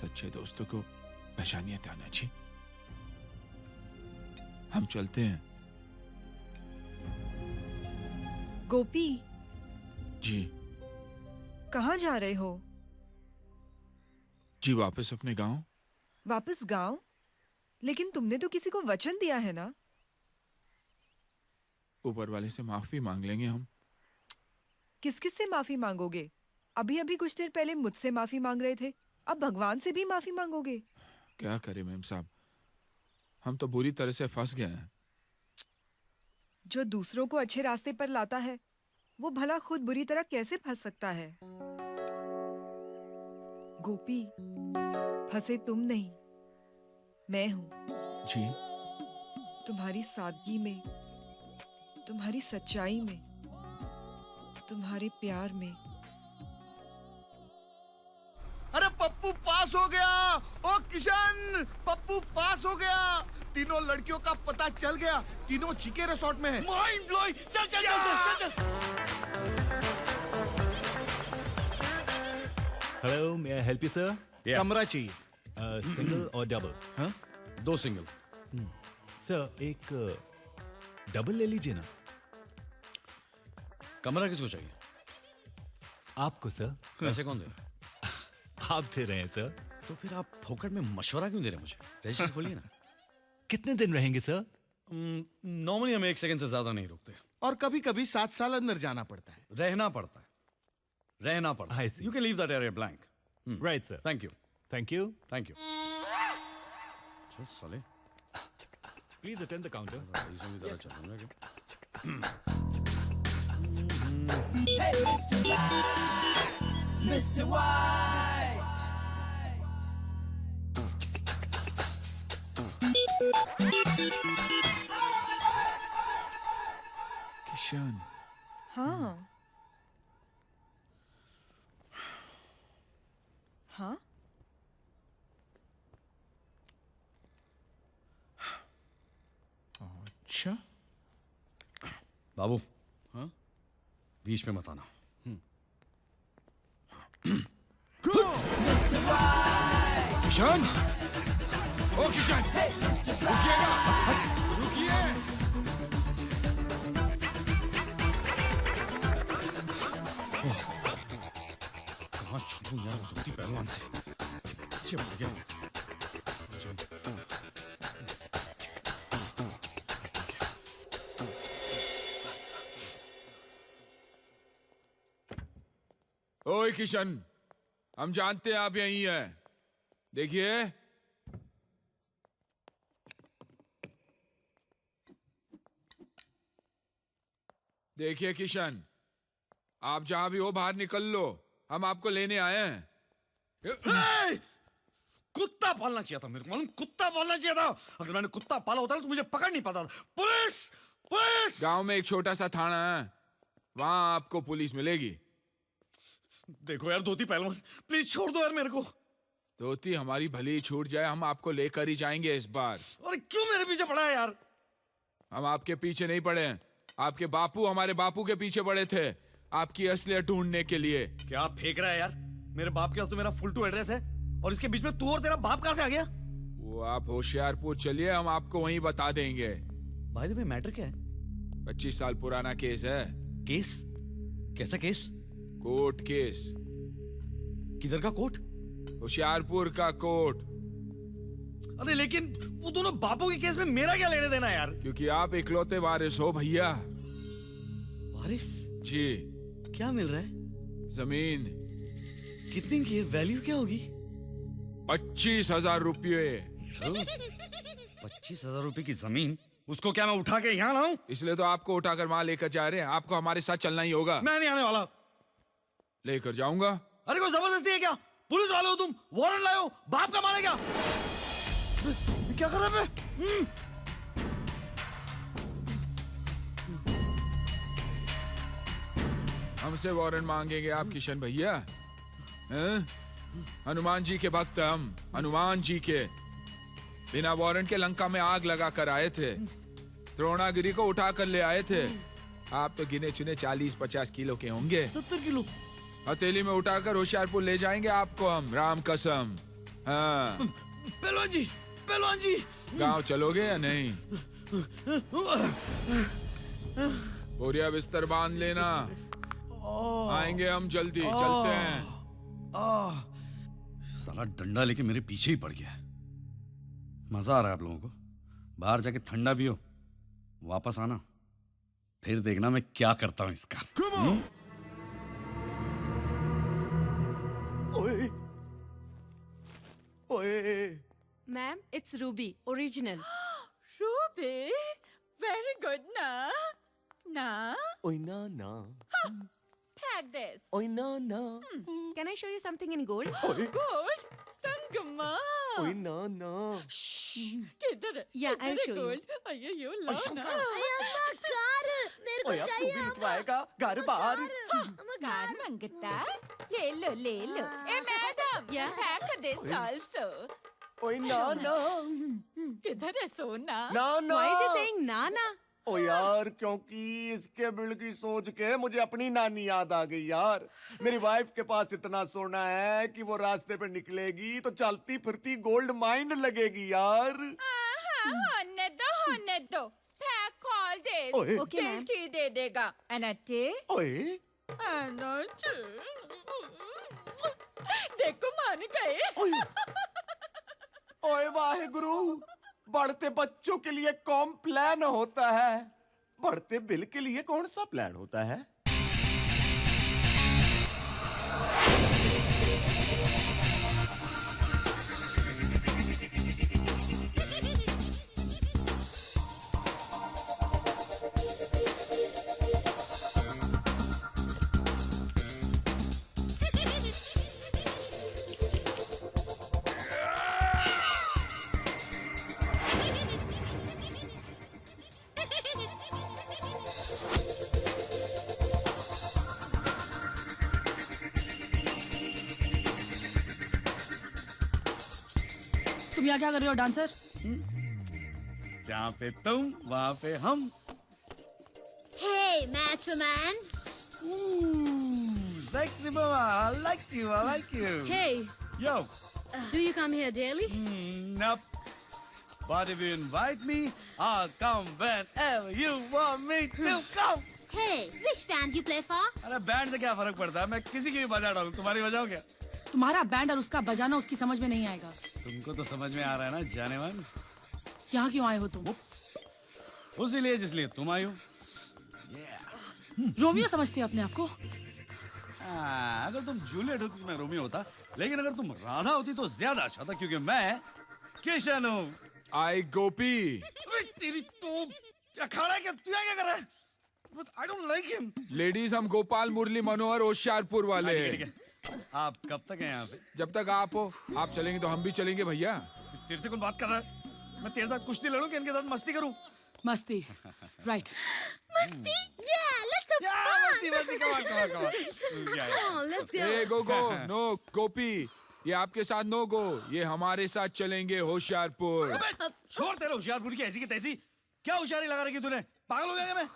सच्चे दोस्तों को पहचानिए ताना जी। हम चलते हैं। गोपी, जी कहाँ जा रहे हो? जी वापस अपने गांव। वापस गांव? लेकिन तुमने तो किसी को वचन दिया है ना? ऊपर वाले से माफी मांग लेंगे हम। किस किस से माफी मांगोगे? अभी अभी कुछ देर पहले मुझसे माफी मांग रहे थे, अब भगवान से भी माफी मांगोगे? क्या करें मेम साहब, हम तो बुरी तरह से फंस गए हैं। जो दूसरों को अच्छे रास्ते पर लाता है वो भला खुद बुरी तरह कैसे फंस सकता है? गोपी, फंसे तुम नहीं, मैं हूं। जी तुम्हारी सादगी में, तुम्हारी सच्चाई में, तुम्हारे प्यार में। अरे पप्पू पास हो गया। ओ किशन, पप्पू पास हो गया। तीनों लड़कियों का पता चल गया, तीनों चिके रिसोर्ट में है। Mind blowing. चल चल चल चल। Hello, may I help you sir? कमरा चाहिए। सिंगल और डबल? हाँ, 2 सिंगल। सर एक डबल ले लीजिए ना। कमरा किसको चाहिए? आपको सर। पैसे कौन दे रहा है? आप दे रहे हैं सर। तो फिर आप फोकट में मशवरा क्यों दे रहे हैं मुझे? रजिस्टर खोलिए ना। कितने दिन रहेंगे सर? नॉर्मली हम 1 सेकंड से ज्यादा नहीं रुकते। और कभी कभी 7 साल अंदर जाना पड़ता है। रहना पड़ता है, रहना पड़ता है। You can leave that area blank. Right sir. Thank you. Thank you. Thank you. चल साले, please attend the counter. Mr. White. Kishan. हाँ हाँ, अच्छा बाबू, हाँ, बीच में मत आना। किशन, ओ किशन, रुकिएगा, रुकिए। कहाँ छूटूं यार धोती पहलवान से? पीछे पड़ गया। ओए किशन, हम जानते हैं आप यहीं हैं। देखिए, देखिए किशन, आप जहां भी हो बाहर निकल लो, हम आपको लेने आए हैं। कुत्ता पालना चाहिए था मेरे को, मालूम? कुत्ता पालना चाहिए था। अगर मैंने कुत्ता पाला होता तो मुझे पकड़ नहीं पाता था। Police, police! गांव में एक छोटा सा थाना है, वहां आपको पुलिस मिलेगी। देखो यार धोती पहलवान, प्लीज छोड़ दो यार मेरे को। धोती हमारी भली छूट जाए, हम आपको लेकर ही जाएंगे इस बार। अरे क्यों मेरे पीछे पड़ा है यार? हम आपके पीछे नहीं पड़े हैं, आपके बापू हमारे बापू के पीछे पड़े थे, आपकी असलियत ढूंढने के लिए। क्या फेंक रहा है यार? मेरे बाप के पास तो मेरा फुल टू एड्रेस है, और इसके बीच में तू और तेरा बाप कहां से आ गया? वो आप होशियारपुर चलिए, हम आपको वहीं बता देंगे। भाई द वे मैटर क्या है? 25 साल पुराना केस है। केस? कैसा केस? Court case. किधर का कोर्ट? होशियारपुर का कोर्ट। अरे लेकिन वो दोनों बापों के केस में मेरा क्या लेने देना यार? क्योंकि आप इकलौते वारिस हो भैया। वारिस? जी। क्या मिल रहा है? जमीन। कितनी की है? वैल्यू क्या होगी? 25,000 रुपये। 25,000 रुपए की जमीन? उसको क्या मैं उठा के यहाँ लाऊं? इसलिए तो आपको उठाकर वहां लेकर जा रहे हैं, आपको हमारे साथ चलना ही होगा। मैं नहीं आने वाला। लेकर जाऊंगा। अरे कोई जबरदस्ती है क्या? पुलिस वाले हो तुम, वारंट लाए हो, बाप का माल है क्या? क्या कर रहे हैं? हमसे वारंट मांगेंगे आप किशन भैया? हैं? हनुमान जी के भक्त हम, हनुमान जी के। बिना वारंट के लंका में आग लगा कर आए थे, द्रोणागिरी को उठा कर ले आए थे। आप तो गिने चुने 40-50 किलो के होंगे। 70 किलो हथेली में उठाकर होशियारपुर ले जाएंगे आपको हम, राम कसम। हाँ, पहलवान जी गांव चलोगे या नहीं? बोरिया बिस्तर बांध लेना, आएंगे हम जल्दी। चलते हैं। साला डंडा लेके मेरे पीछे ही पड़ गया। मजा आ रहा है आप लोगों को? बाहर जाके ठंडा पियो, वापस आना, फिर देखना मैं क्या करता हूं इसका। ओए ओए Ma'am, it's Ruby, original. Ruby, very good ना? ना? ओए ना ना Take this. ओए ना ना Can I show you something in gold? Gold? Sangma. ओए ना ना किधर? Yeah, I'll show you. अయ్యయ్యో लो ना. ओए अब तू भी निकलवाएगा घर बाहर। कार मंगता? ले लो. ए madam, Yeah. take this also. ओए ना ना किधर है सोना? ना ना Why is he saying Nana? ओ यार, क्योंकि इसके बिल की सोच के मुझे अपनी नानी याद आ गई यार। मेरी वाइफ के पास इतना सोना है कि वो रास्ते पे निकलेगी तो चलती फिरती गोल्ड माइन लगेगी यार। होने दो. Pack all this. ओए। Okay, ma'am. बिल्टी दे देगा. अनट्टे? ओए अनट्टे. देखो मान गए. ओए वाहे गुरु, बढ़ते बच्चों के लिए कौन प्लान होता है, बढ़ते बिल के लिए कौन सा प्लान होता है? तुम यहाँ क्या कर रहे हो डांसर? जहाँ पे तुम वहाँ पे हम। Hey, macho man. Sexy mama, I like you, I like you. Hey, Yo, do you come here daily? nope. But if you invite me, I'll come whenever you want me to come. Hey, which band you play for? अरे band से क्या फर्क पड़ता है? मैं किसी की भी बजा डालूं, तुम्हारी बजाओ क्या? तुम्हारा बैंड और उसका बजाना उसकी समझ में नहीं आएगा। तुमको तो समझ में आ रहा है ना जाने मन? यहाँ क्यों आए हो तुम? उसी लिए जिसलिए तुम आई हो। रोमियो समझते हो अपने आप को? अगर तुम जूलियट होती तो मैं रोमियो होता, लेकिन अगर तुम राधा होती तो ज्यादा अच्छा था, क्योंकि मैं किशन हूँ। आई गोपी। तेरी तो क्या खड़ा है क्या? तू यहाँ क्या कर रहा है? But I don't like him. Ladies, हम गोपाल मुरली मनोहर होशियारपुर वाले। ठीक है। आप कब तक हैं यहाँ पे? जब तक आप हो। आप चलेंगे तो हम भी चलेंगे भैया। तेरे से कौन बात कर रहा है? मैं तेरे साथ कुश्ती लड़ूं कि इनके साथ मस्ती करूं? मस्ती, right? Masti? Yeah, let's have मस्ती मस्ती, come on, come on, come on. Come on, let's go. ए गो नो गोपी, ये आपके साथ नो गो, ये हमारे साथ चलेंगे होशियारपुर। छोड़ तेरे होशियारपुर की ऐसी की तैसी। क्या होशियारी लगा रखी तूने? पागल हो गया क्या मैं?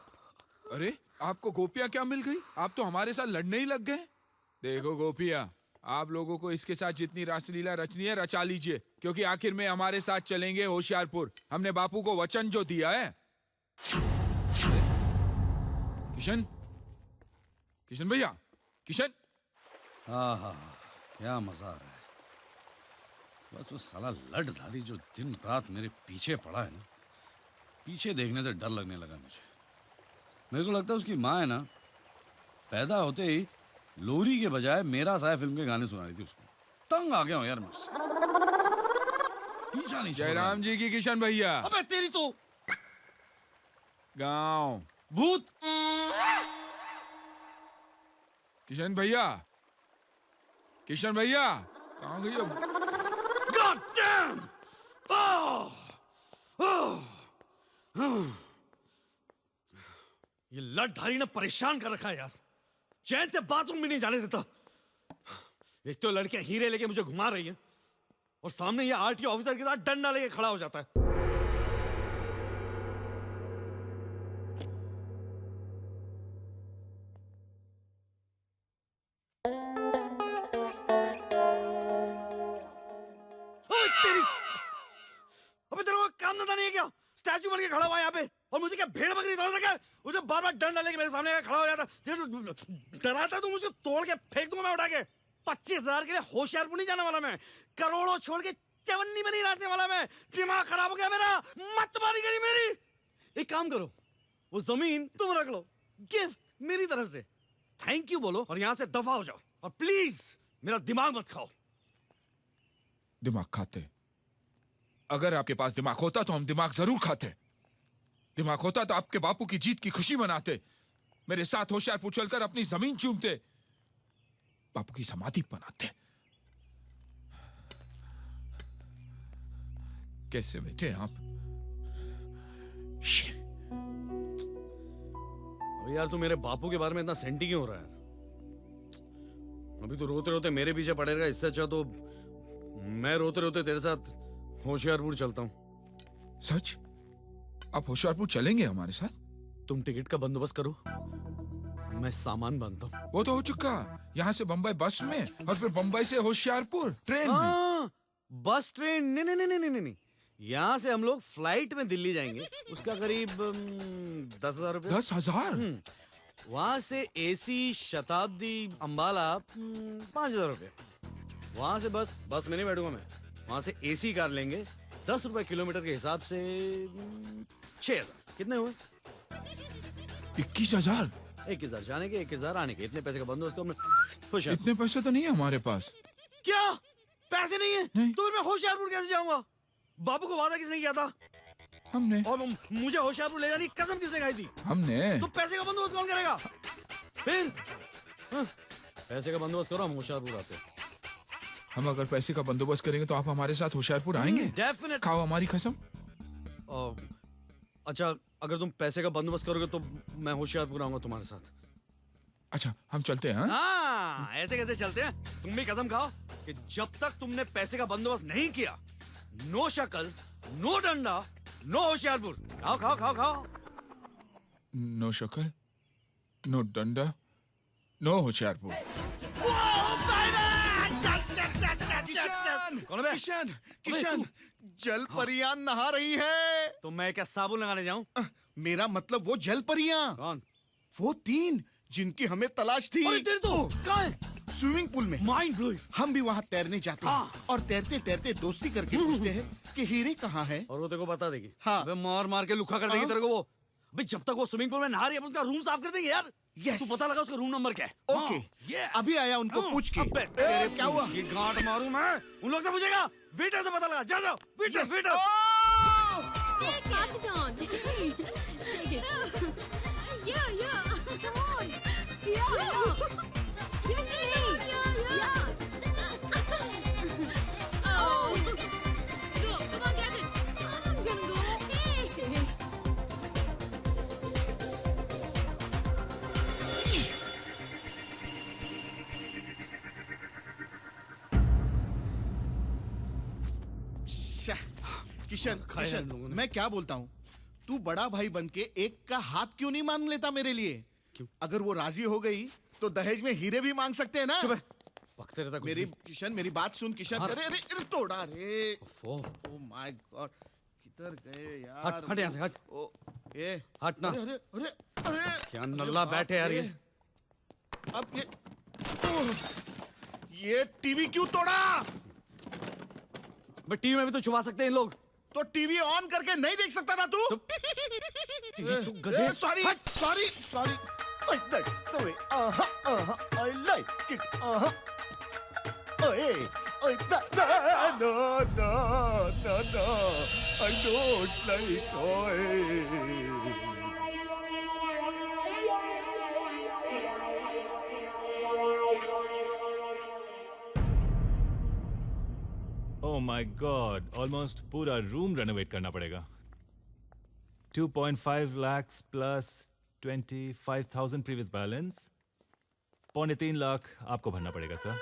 अरे आपको गोपियाँ क्या मिल गई? आप तो हमारे साथ लड़ने ही लग गए। देखो गोपिया, आप लोगों को इसके साथ जितनी रासलीला रचनी है रचा लीजिए, क्योंकि आखिर में हमारे साथ चलेंगे होशियारपुर। हमने बापू को वचन जो दिया है। किशन भैया, किशन। हाँ, क्या मजा आ रहा है। बस वो साला लठधारी जो दिन रात मेरे पीछे पड़ा है ना, पीछे देखने से डर लगने लगा मुझे। मेरे को लगता है उसकी माँ है ना, पैदा होते ही लोरी के बजाय मेरा साया फिल्म के गाने सुना रही थी उसको। तंग आ गया हूँ यार मुझसे। पीछा नहीं छोड़ रहा। जयराम जी की किशन भैया। अबे तेरी तो गांव भूत। किशन भैया, किशन भैया कहाँ गई अब? God damn! ये लठधारी ने परेशान कर रखा है यार। चैन से बाथरूम भी नहीं जाने देता। एक तो लड़कियां हीरे लेके मुझे घुमा रही हैं, और सामने ये आरटीओ ऑफिसर के साथ डंडा लेके खड़ा हो जाता है। ओए तेरी! अबे तेरे को काम धंधा नहीं है क्या? स्टैचू बन के खड़ा हुआ है यहाँ पे और मुझे क्या भेड़ बकरी समझ रखा है? मुझे बार बार डंडा लेके मेरे सामने खड़ा हो जाता। डराता तो मुझे तोड़ के फेंक दूंगा मैं उठा के। 25,000 के लिए होशियारपुर नहीं जाने वाला मैं। करोड़ों छोड़ के चवन्नी में नहीं नाचने वाला मैं। दिमाग खराब हो गया मेरा। मत मारी गई मेरी। एक काम करो, वो जमीन तुम रख लो, गिफ्ट मेरी तरफ से। थैंक यू बोलो और यहाँ से दफा हो जाओ और प्लीज मेरा दिमाग मत खाओ। दिमाग खाते? अगर आपके पास दिमाग होता तो हम दिमाग जरूर खाते। दिमाग होता तो आपके बापू की जीत की खुशी मनाते, मेरे साथ होशियारपुर चलकर अपनी जमीन चूमते, बापू की समाधि बनाते। कैसे बैठे आप? अबे यार तू मेरे बापू के बारे में इतना सेंटी क्यों हो रहा है? अभी तो रोते रोते मेरे पीछे पड़ेगा, इससे अच्छा तो मैं रोते रोते तेरे साथ होशियारपुर चलता हूँ। सच? आप होशियारपुर चलेंगे हमारे साथ? तुम टिकट का बंदोबस्त करो, मैं सामान बांधता हूँ। वो तो हो चुका, यहाँ से बम्बई बस में और फिर बम्बई से होशियारपुर ट्रेन में। बस ट्रेन नहीं नहीं नहीं नहीं नहीं, यहाँ से हम लोग फ्लाइट में दिल्ली जाएंगे, उसका करीब 10,000 रुपये। 10,000? वहाँ से एसी शताब्दी अंबाला 5,000 रुपये। वहाँ से बस में नहीं बैठूंगा मैं, वहाँ से एसी कार लेंगे, 10 रुपए किलोमीटर के हिसाब से 6,000। कितने हुए? 21,000। 21,000 जाने के, 21,000 आने के। इतने पैसे का बंदोबस्त हमने खुश है। इतने पैसे तो नहीं है हमारे पास। क्या पैसे नहीं है? नहीं। तो फिर मैं होशियारपुर कैसे जाऊंगा? बापू को वादा किसने किया था? हमने। और मुझे होशियारपुर ले जाने की कसम किसने खाई थी? हमने। तो पैसे का बंदोबस्त कौन करेगा? फिर पैसे का बंदोबस्त करो, हम होशियारपुर आते हैं। हम अगर पैसे का बंदोबस्त करेंगे तो आप हमारे साथ होशियारपुर आएंगे? डेफिनेट। खाओ हमारी कसम। अच्छा अगर तुम पैसे का बंदोबस्त करोगे तो मैं होशियारपुर आऊंगा तुम्हारे साथ। अच्छा हम चलते हैं? हाँ ऐसे कैसे चलते हैं? तुम भी कसम खाओ कि जब तक तुमने पैसे का बंदोबस्त नहीं किया, नो शक्ल, नो डंडा, नो होशियारपुर। खाओ खाओ खाओ खाओ। नो शक्ल, नो डंडा, नो होशियारपुर। किशन, किशन, जल परियां नहा रही है। तो मैं क्या साबुन लगाने जाऊं? मेरा मतलब वो जल परियां। कौन? वो 3 जिनकी हमें तलाश थी। अरे तेरे तो कहाँ है? स्विमिंग पूल में। Mind blowing. हम भी वहाँ तैरने जाते हैं और तैरते तैरते दोस्ती करके पूछते हैं कि हीरे कहाँ है। और वो तेरे को बता देगी। हाँ। अबे मार मार के लुखा कर देगी तेरे को वो। अबे जब तक वो स्विमिंग पूल में नहा रही है उसका रूम साफ कर देंगे यार। Yes. तू पता लगा उसका रूम नंबर क्या है? ओके अभी आया उनको पूछ के। तेरे क्या हुआ? ये गांठ मारूं मैं, उन लोग से पूछेगा। वेटर से पता लगा। जा जाओ waiter waiter. Pass it on. Take it. Yeah. Come on. Yeah. Give it to me. Yeah. Oh. Go. Come on, get it. I'm gonna go. Hey. Kishan, Kishan, मैं क्या बोलता हूँ, तू बड़ा भाई बन के एक का हाथ क्यों नहीं मांग लेता मेरे लिए? क्यों? अगर वो राजी हो गई तो दहेज में हीरे भी मांग सकते हैं ना? पकते रहता कुछ मेरी भी। किशन मेरी बात सुन किशन। हाँ। अरे अरे अरे तोड़ा रे। ओह माय गॉड, किधर गए यार? हट हट यहाँ से हट। ओ ये हट ना। अरे अरे अरे अरे क्या नल्ला बैठे यार ये। अब ये टीवी क्यों तोड़ा? बट टीवी में भी तो छुपा सकते हैं इन लोग। तो टीवी ऑन करके नहीं देख सकता था तू? गधे। Sorry sorry sorry. That's the way. I like it. Hey, no. I don't like. Oh my God! Almost पूरा रूम रेनोवेट करना पड़ेगा. 2.5 lakhs plus 25,000 previous balance. 2.5 lakh आपको भरना पड़ेगा सर.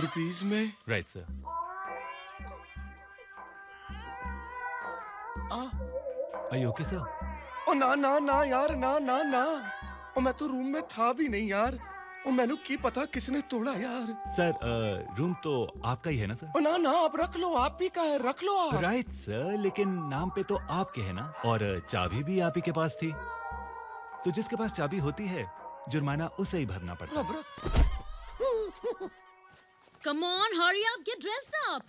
रुपीज में? Right sir. Are you okay, sir? ओ ना ना ना यार, ना ना ना, ओ मैं तो रूम में था भी नहीं यार, ओ मैनू की पता किसने तोड़ा यार। सर रूम तो आपका ही है ना सर? ओ ना ना, आप रख लो, आप ही का है, रख लो आप। राइट सर, लेकिन नाम पे तो आपके है ना, और चाबी भी आप ही के पास थी, तो जिसके पास चाबी होती है जुर्माना उसे ही भरना पड़ता है। Come on, hurry up, get dressed up.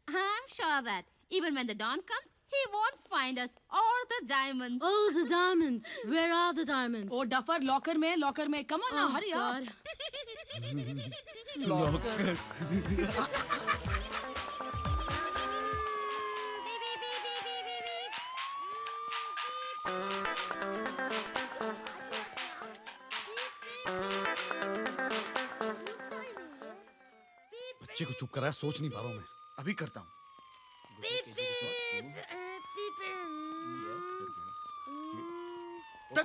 I'm sure that even when the dawn comes, he won't find us or the diamonds. Oh, the diamonds. Where are the diamonds? Oh, duffer, locker में. Come on now, hurry up. Locker. बच्चे को चुप कराया, सोच नहीं पा रहा हूँ मैं। अभी करता हूँ।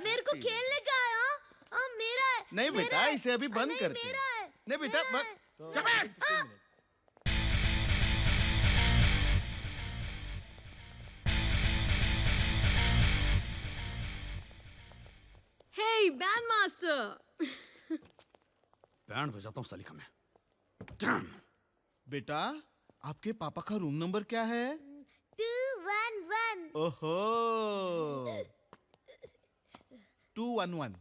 मेरे को खेलने का है, हाँ मेरा है। नहीं बेटा, इसे अभी बंद करते हैं। नहीं बेटा, बंद। Hey, bandmaster. बैंड बजाता हूँ सलीका में। Damn. बेटा, आपके पापा का रूम नंबर क्या है? 211. ओहो, 211।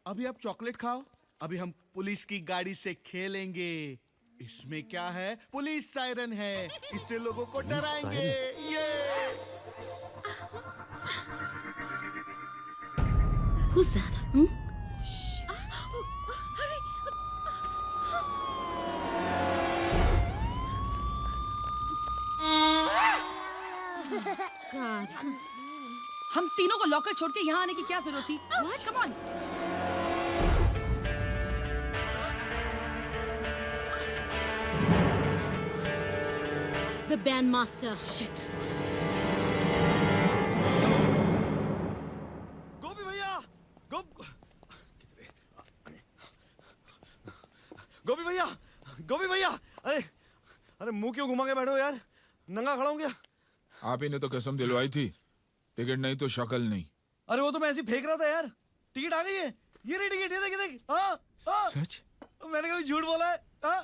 अभी आप चॉकलेट खाओ, अभी हम पुलिस की गाड़ी से खेलेंगे। इसमें क्या है? पुलिस सायरन है, इससे लोगों को डराएंगे। ये Who's that? Hurry! God. हम तीनों को लॉकर छोड़ के यहाँ आने की क्या जरूरत थी? Come on. The bandmaster. Shit. गोपी भैया, गोपी भैया, अरे मुंह क्यों घुमा के बैठो यार, नंगा खड़ा हूँ क्या? आप ही ने तो कसम दिलवाई थी, टिकट नहीं तो शक्ल नहीं। अरे वो तो मैं ऐसे फेंक रहा था यार। टिकट आ गई है, ये रही टिकट, ये देख। हाँ, सच? मैंने कभी झूठ बोला है? हाँ,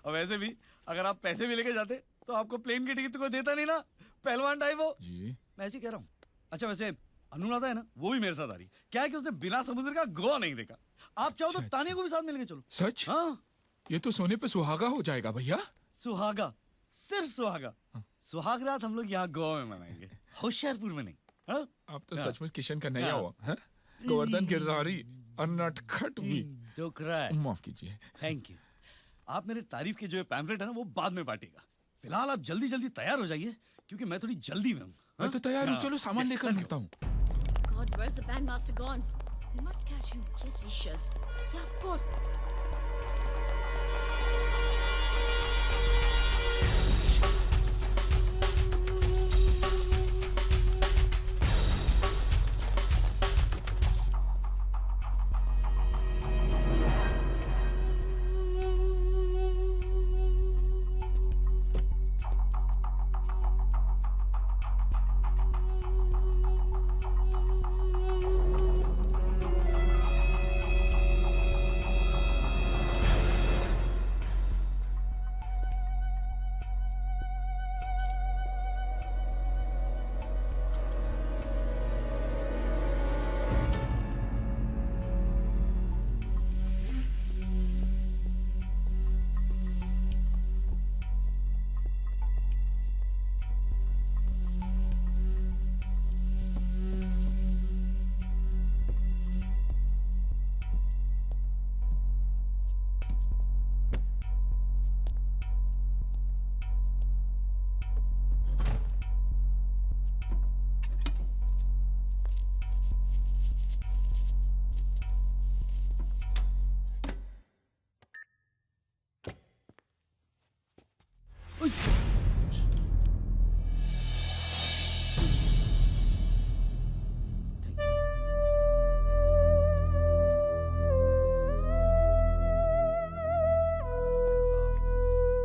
और वैसे भी अगर आप पैसे भी लेके जाते तो आपको प्लेन की टिकट तो कोई देता नहीं ना, पहलवान टाइप हो जी। मैं ऐसे कह रहा हूँ। अच्छा वैसे अनुराधा है ना, वो भी मेरे साथ आ रही। क्या है कि उसने बिना समुद्र का गोवा नहीं देखा। आप चाहो तो तानिया को भी साथ मिलके चलो। सच? हाँ, ये तो सोने पे सुहागा हो जाएगा भैया। सुहागा, सिर्फ सुहागा। सुहाग रात हम लोग यहाँ गोवा में मनाएंगे, होशियारपुर में नहीं। हाँ? आप तो सचमुच किशन का नया हुआ है। गोवर्धन गिरधारी और नटखट भी। दुख रहा है, माफ कीजिए। Thank you. आप मेरे तारीफ के जो पैम्फलेट है ना, वो बाद में बांटेगा। फिलहाल आप जल्दी जल्दी तैयार हो जाइए, क्योंकि मैं थोड़ी जल्दी में हूँ। मैं तो तैयार हूँ, चलो सामान लेकर निकलता हूँ। God, where's the bandmaster gone? We must catch him. Yes, we should. Yeah, of course.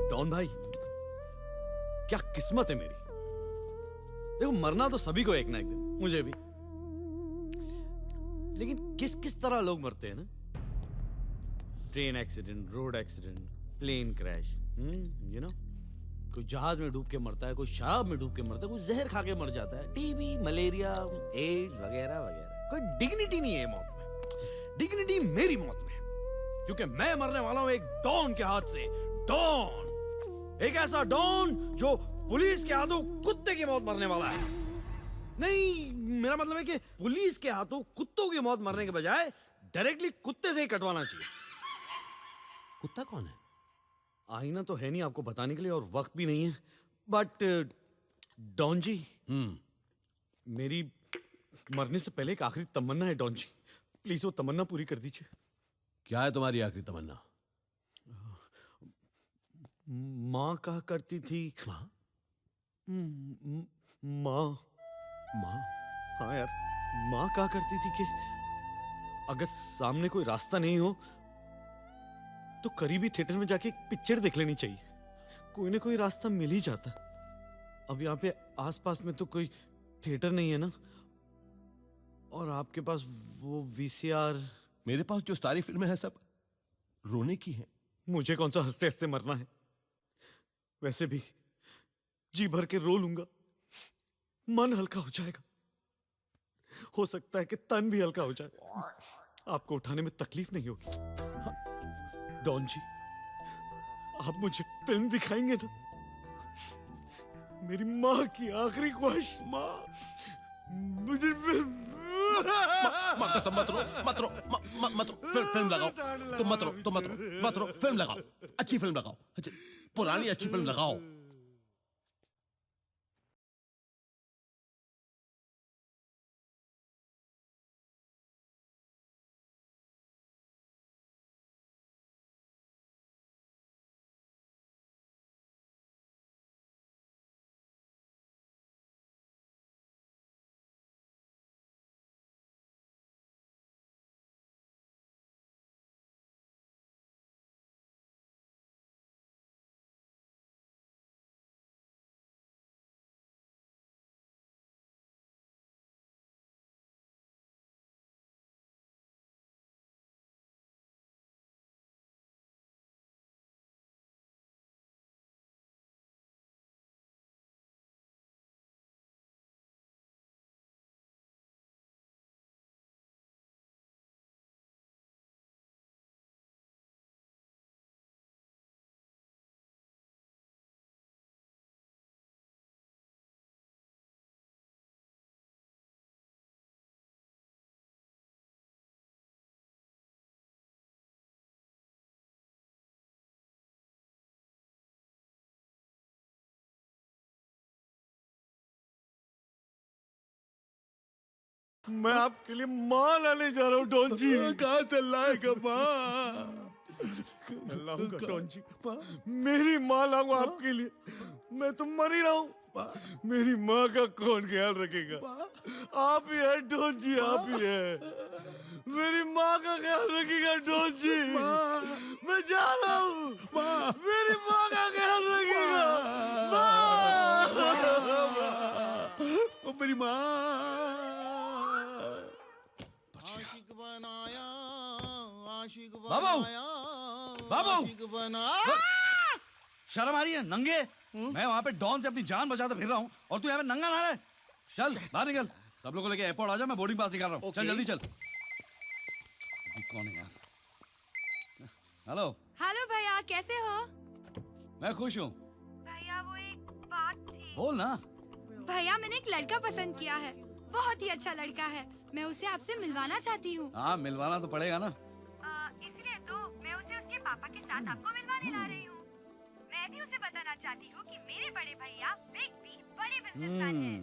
Don भाई, क्या किस्मत है मेरी। देखो मरना तो सभी को एक ना एक दिन, मुझे भी। लेकिन किस किस तरह लोग मरते हैं ना, train accident, road accident, plane crash, you know, कोई जहाज में डूब के मरता है, कोई शराब में डूब के मरता है, कोई जहर खा के मर जाता है, टीबी, मलेरिया, एड्स वगैरह वगैरह। कोई डिग्निटी नहीं है मौत में। डिग्निटी मेरी मौत में है, क्योंकि मैं मरने वाला हूं एक डॉन के हाथ से। डॉन, एक ऐसा डॉन जो पुलिस के हाथों कुत्ते की मौत मरने वाला है। नहीं, मेरा मतलब है कि पुलिस के हाथों कुत्तों की मौत मरने के बजाय डायरेक्टली कुत्ते से ही कटवाना चाहिए। कुत्ता कौन है? आईना तो है नहीं आपको बताने के लिए, और वक्त भी नहीं है, बट डॉन जी, मेरी मरने से पहले एक आखिरी तमन्ना है डॉन जी, प्लीज वो तमन्ना पूरी कर दीजिए। क्या है तुम्हारी आखिरी तमन्ना? माँ कहा करती थी। माँ? माँ? माँ? हाँ यार, माँ कहा करती थी कि अगर सामने कोई रास्ता नहीं हो तो करीबी थिएटर में जाके एक पिक्चर देख लेनी चाहिए, कोई ना कोई रास्ता मिल ही जाता। अब यहाँ पे आसपास में तो कोई थिएटर नहीं है ना, और आपके पास वो वीसीआर? मेरे पास जो सारी फिल्में हैं सब रोने की हैं। मुझे कौन सा हंसते हंसते मरना है, वैसे भी जी भर के रो लूंगा, मन हल्का हो जाएगा, हो सकता है कि तन भी हल्का हो जाए, आपको उठाने में तकलीफ नहीं होगी। डॉन जी, आप मुझे फिल्म दिखाएंगे ना? मेरी माँ की आखिरी ख्वाहिश, माँ मुझे माँ कसम मत रो, मत रो, मत रो, फिल्म लगाओ, तुम मत रो, तुम मत रो, मत रो, फिल्म लगाओ, अच्छी फिल्म लगाओ, पुरानी अच्छी फिल्म लगाओ। मैं आपके लिए माँ लाने जा रहा हूँ डॉन जी। कहाँ से लाएगा माँ? लाऊंगा डॉन जी, मेरी माँ लाऊंगा आपके लिए। मैं तो मर ही रहा हूँ, मेरी माँ का कौन ख्याल रखेगा? आप ही है डॉन जी, आप ही है। मेरी माँ का ख्याल रखेगा डॉन जी। मैं जा रहा हूँ, मेरी माँ का ख्याल रखेगा। मेरी माँ। बाबू, बाबू, शर्म आ रही है नंगे? मैं वहाँ पे डॉन से अपनी जान बचाते फिर रहा हूँ और तू यहाँ पे नंगा ना रहा है। चल बाहर निकल, सब लोगों को लेके एयरपोर्ट आ जा, मैं बोर्डिंग पास निकाल रहा हूँ। चल जल्दी चल। कौन है यार? हेलो। हेलो भैया, कैसे हो? मैं खुश हूँ। भैया वो एक बात थी। बोल ना। भैया मैंने एक लड़का पसंद किया है, बहुत ही अच्छा लड़का है, मैं उसे आपसे मिलवाना चाहती हूँ। हाँ मिलवाना तो पड़ेगा ना। इसलिए तो मैं उसे उसके पापा के साथ आपको मिलवाने ला रही हूँ। मैं भी उसे बताना चाहती हूँ कि मेरे बड़े भैया बिग बी बड़े बिजनेसमैन हैं।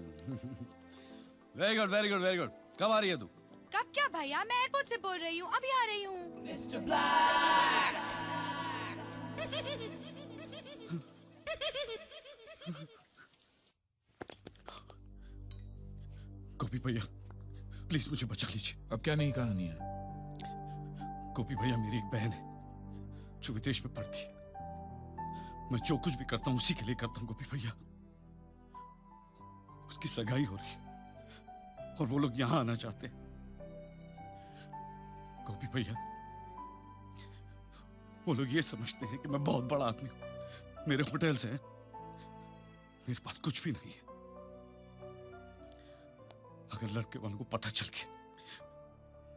Very good, very good, very good. कब आ रही है तू? कब क्या भैया, मैं एयरपोर्ट से बोल रही हूँ, अभी आ रही हूँ। Mr. Black! गोपी भैया प्लीज मुझे बचा लीजिए। अब क्या नई कहानी है? गोपी भैया मेरी एक बहन है जो विदेश में पढ़ती है। मैं जो कुछ भी करता हूँ उसी के लिए करता हूँ गोपी भैया। उसकी सगाई हो रही है और वो लोग यहां आना चाहते हैं। गोपी भैया, वो लोग ये समझते हैं कि मैं बहुत बड़ा आदमी हूं, मेरे होटल्स हैं, मेरे पास कुछ भी नहीं है। अगर लड़के वालों को पता चल गया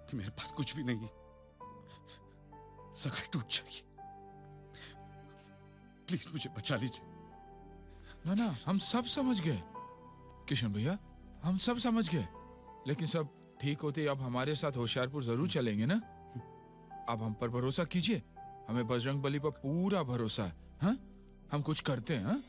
कि मेरे पास कुछ भी नहीं है, सगाई टूट जाएगी। प्लीज मुझे बचा लीजिए। ना हम सब समझ गए किशन भैया, हम सब समझ गए, लेकिन सब ठीक होते अब हमारे साथ होशियारपुर जरूर चलेंगे ना। अब हम पर भरोसा कीजिए, हमें बजरंग बली पर पूरा भरोसा है। हाँ? हम कुछ करते हैं। हाँ?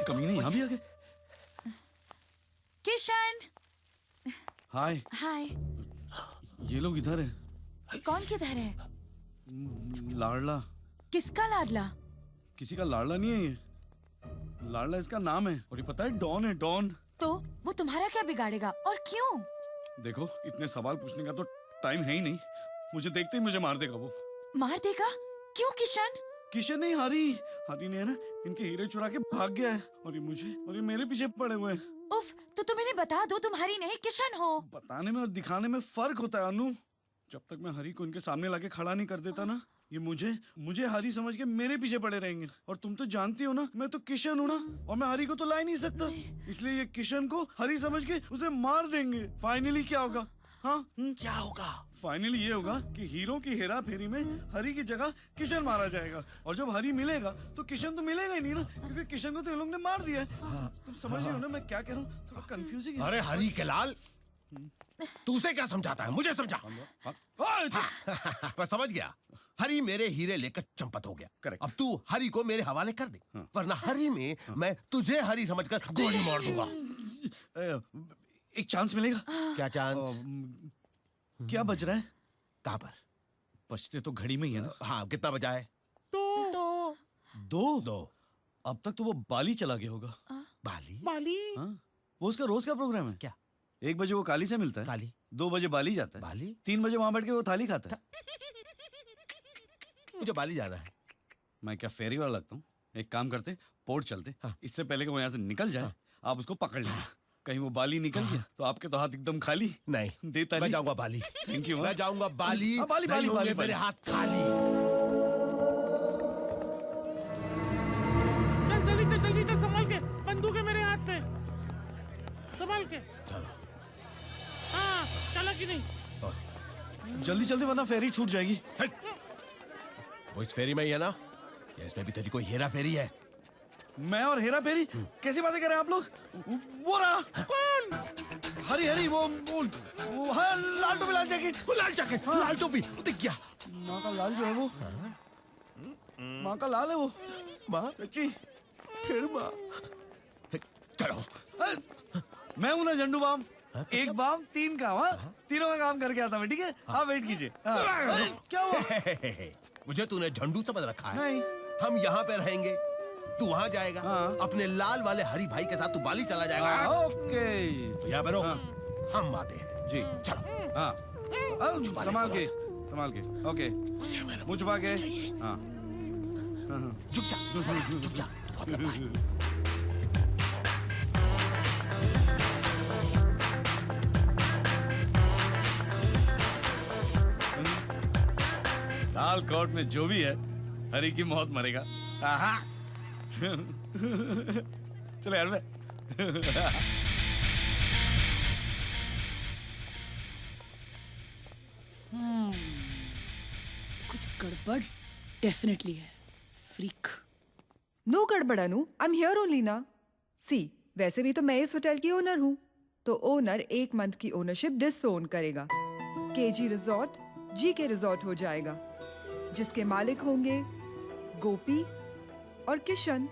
कमीने यहाँ भी आ गए। किशन, हाय। हाय। ये लोग इधर है। कौन किधर है? लाडला। किसका लाडला? किसी का लाडला नहीं है ये, लाडला इसका नाम है। और ये पता है डॉन है, डॉन। तो वो तुम्हारा क्या बिगाड़ेगा और क्यों? देखो, इतने सवाल पूछने का तो टाइम है ही नहीं। मुझे देखते ही मुझे मार देगा वो। मार देगा? क्यों किशन? किशन नहीं, हरी। हरी ने है ना इनके हीरे चुरा के भाग गया है और ये मेरे पीछे पड़े हुए हैं। उफ, तो तुम इन्हें बता दो तुम हरी नहीं किशन हो। बताने में और दिखाने में फर्क होता है अनु। जब तक मैं हरी को इनके सामने लाके खड़ा नहीं कर देता ना, ये मुझे हरी समझ के मेरे पीछे पड़े रहेंगे। और तुम तो जानती हो ना, मैं तो किशन हूँ ना, और मैं हरी को तो ला ही नहीं सकता। इसलिए ये किशन को हरी समझ के उसे मार देंगे। फाइनली क्या होगा? हाँ, क्या होगा? फाइनली ये होगा कि हीरो की हेरा फेरी में हरी की जगह किशन मारा जाएगा। और जब हरी मिलेगा तो किशन तो मिलेगा ही नहीं ना, क्योंकि किशन को तो ये लोग ने मार दिया है। तुम समझ रहे हो ना मैं क्या कह रहा हूँ? थोड़ा कंफ्यूजिंग है। अरे हरी के लाल, तू उसे क्या समझाता है? मुझे समझा। मैं समझ गया। हरी मेरे हीरे लेकर चंपत हो गया। अब तू हरी को मेरे हवाले कर दे, वरना हरी में मैं तुझे हरी समझकर गोली मार दूंगा। एक चांस मिलेगा? क्या चांस? क्या बज रहा है? कहाँ पर? बजते तो घड़ी में ही है ना। हाँ, कितना बजा है? दो। अब तक तो वो बाली चला गया होगा। बाली? हाँ? वो उसका रोज का प्रोग्राम है। क्या? 1 बजे वो काली से मिलता है, काली। 2 बजे बाली जाता है, बाली? 3 बजे वहां बैठ के वो थाली खाता है। मुझे बाली जाना है। मैं क्या फेरी वाला लगता हूँ? एक काम करते, पोर्ट चलते। हाँ। इससे पहले कि वो यहाँ से निकल जाए, आप उसको पकड़ लेना। कहीं वो बाली निकल गया तो आपके तो हाथ एकदम खाली। नहीं, देता मैं जाऊंगा बाली। Thank you. मैं जाऊंगा बाली। बाली नहीं होंगे मेरे हाथ खाली। जल्दी चल, संभाल के। बंदूक है मेरे हाथ में, संभाल के। चलो। हाँ, चला कि नहीं? जल्दी वरना फेरी छूट जाएगी। वो इस फेरी में ही है ना? या इसमें भी तेरी कोई हेरा फेरी है? मैं और हेरा फेरी? कैसी बातें कर रहे हैं आप लोग? वो रहा। कौन? हरी वो हाँ, लाल टोपी लाल जैकेट। लाल जैकेट, लाल टोपी, दिख गया। माँ का लाल जो है वो, माँ का लाल है वो। माँ? सच्ची? फिर माँ? चलो। मैं हूं ना झंडू बाम। 1 बाम 3 काम। हाँ, तीनों का काम करके आता मैं। ठीक है, आप वेट कीजिए। क्या हुआ? मुझे तूने झंडू समझ रखा है? नहीं। हम यहाँ पे रहेंगे, तू वहाँ जाएगा। अपने लाल वाले हरी भाई के साथ तू बाली चला जाएगा। ओके, तो यहाँ पे रोक। हम आते हैं जी। चलो। हाँ, संभाल के। ओके, मुँह छुपा के। हाँ, झुक जा, झुक जा। बहुत लंबा है। लाल कोट में जो भी है, हरी की मौत मरेगा। चलो यार मैं। कुछ गड़बड़ डेफिनेटली है। फ्रीक। नो गड़बड़ अनु, आई एम हियर ओनली ना। सी, वैसे भी तो मैं इस होटल की ओनर हूँ, तो ओनर 1 मंथ की ओनरशिप डिसओन करेगा। केजी रिजॉर्ट जीके रिजॉर्ट हो जाएगा, जिसके मालिक होंगे गोपी और किशन।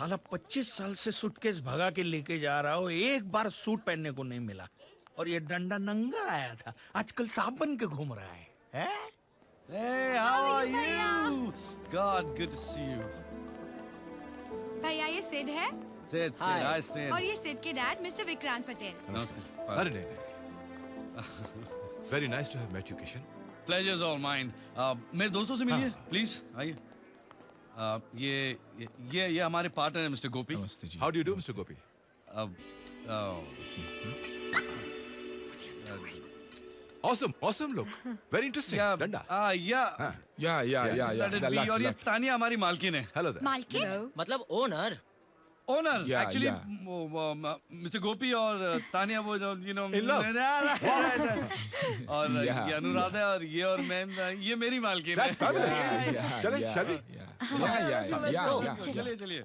साला 25 साल से सूटकेस भगा के लेके जा रहा हो, एक बार सूट पहनने को नहीं मिला। और ये डंडा नंगा आया था, आजकल सांप बन के घूम रहा है, हैं? Hey, how are you? God, good to see you. भैया ये सिड है Sid, hi Sid. और ये सिड के dad mister Vikrant Patel. Namaste. अरे नहीं very nice to have met you Kishan Pleasure's all mine. मेरे दोस्तों से मिलिए, प्लीज आइए। ये हमारे पार्टनर है मिस्टर गोपी। नमस्ते जी। How do you do mister Gopi awesome look very interesting डंडा और ये तानिया हमारी मालकिन है। हेलो मालकिन मतलब owner owner Yeah, actually yeah. Mister Gopi और तानिया वो जो In love. और ये अनुराधा है और मैं ये मेरी मालकिन है। चले चलिए चलिए।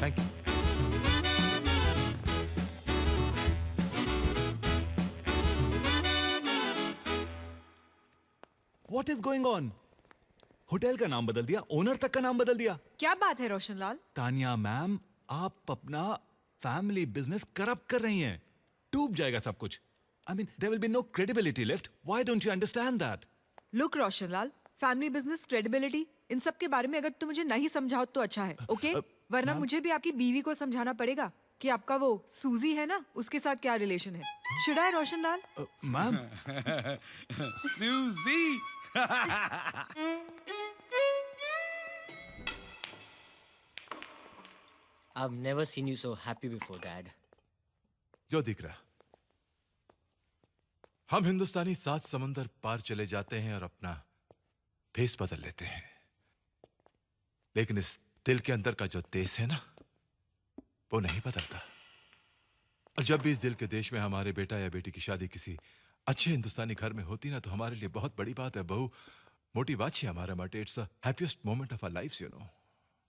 Thank you what is going on hotel का नाम बदल दिया ओनर तक का नाम बदल दिया क्या बात है रोशनलाल? तानिया मैम आप अपना फैमिली बिजनेस करप्ट कर रही हैं डूब जाएगा सब कुछ I mean there will be no credibility left why don't you understand that look Roshanlal, family business credibility इन सब के बारे में अगर तुम मुझे नहीं समझाओ तो अच्छा है, ओके? वरना मुझे भी आपकी बीवी को समझाना पड़ेगा कि आपका वो सूजी है ना, उसके साथ क्या रिलेशन है। Should I Roshanlal? मैम सूजी। I've never seen you so happy before, Dad. जो दिख रहा हम हिंदुस्तानी 7 समंदर पार चले जाते हैं और अपना फेस बदल लेते हैं, लेकिन इस दिल के अंदर का जो देश है ना वो नहीं बदलता। और जब भी इस दिल के देश में हमारे बेटा या बेटी की शादी किसी अच्छे हिंदुस्तानी घर में होती ना तो हमारे लिए बहुत बड़ी बात है। बहु मोटी बात है हमारा माटे। It's the happiest moment of our lives you know.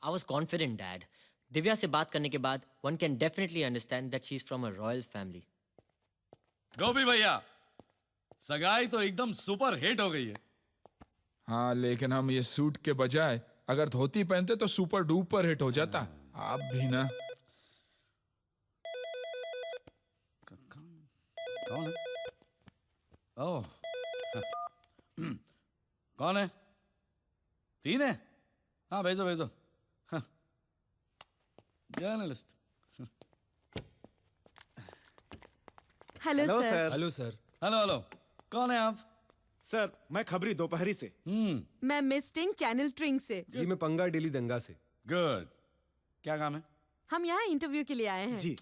I was confident, Dad. Divya से बात करने के बाद one can definitely understand that she's from a royal family. गोपी भैया सगाई तो एकदम सुपर हिट हो गई है। हाँ लेकिन हम ये सूट के बजाय अगर धोती पहनते तो सुपर डुपर हिट हो जाता। आप भी ना। कौन है? ओह कौन है? 3 है? हाँ भेजो भेजो। Journalist. Hello sir. Hello sir. Hello hello कौन है आप? सर मैं खबरी दोपहरी से। मैं मिस टिंग चैनल ट्रिंग से। जी मैं पंगा डेली दंगा से। गुड। क्या काम है? हम यहाँ इंटरव्यू के लिए आए हैं। जी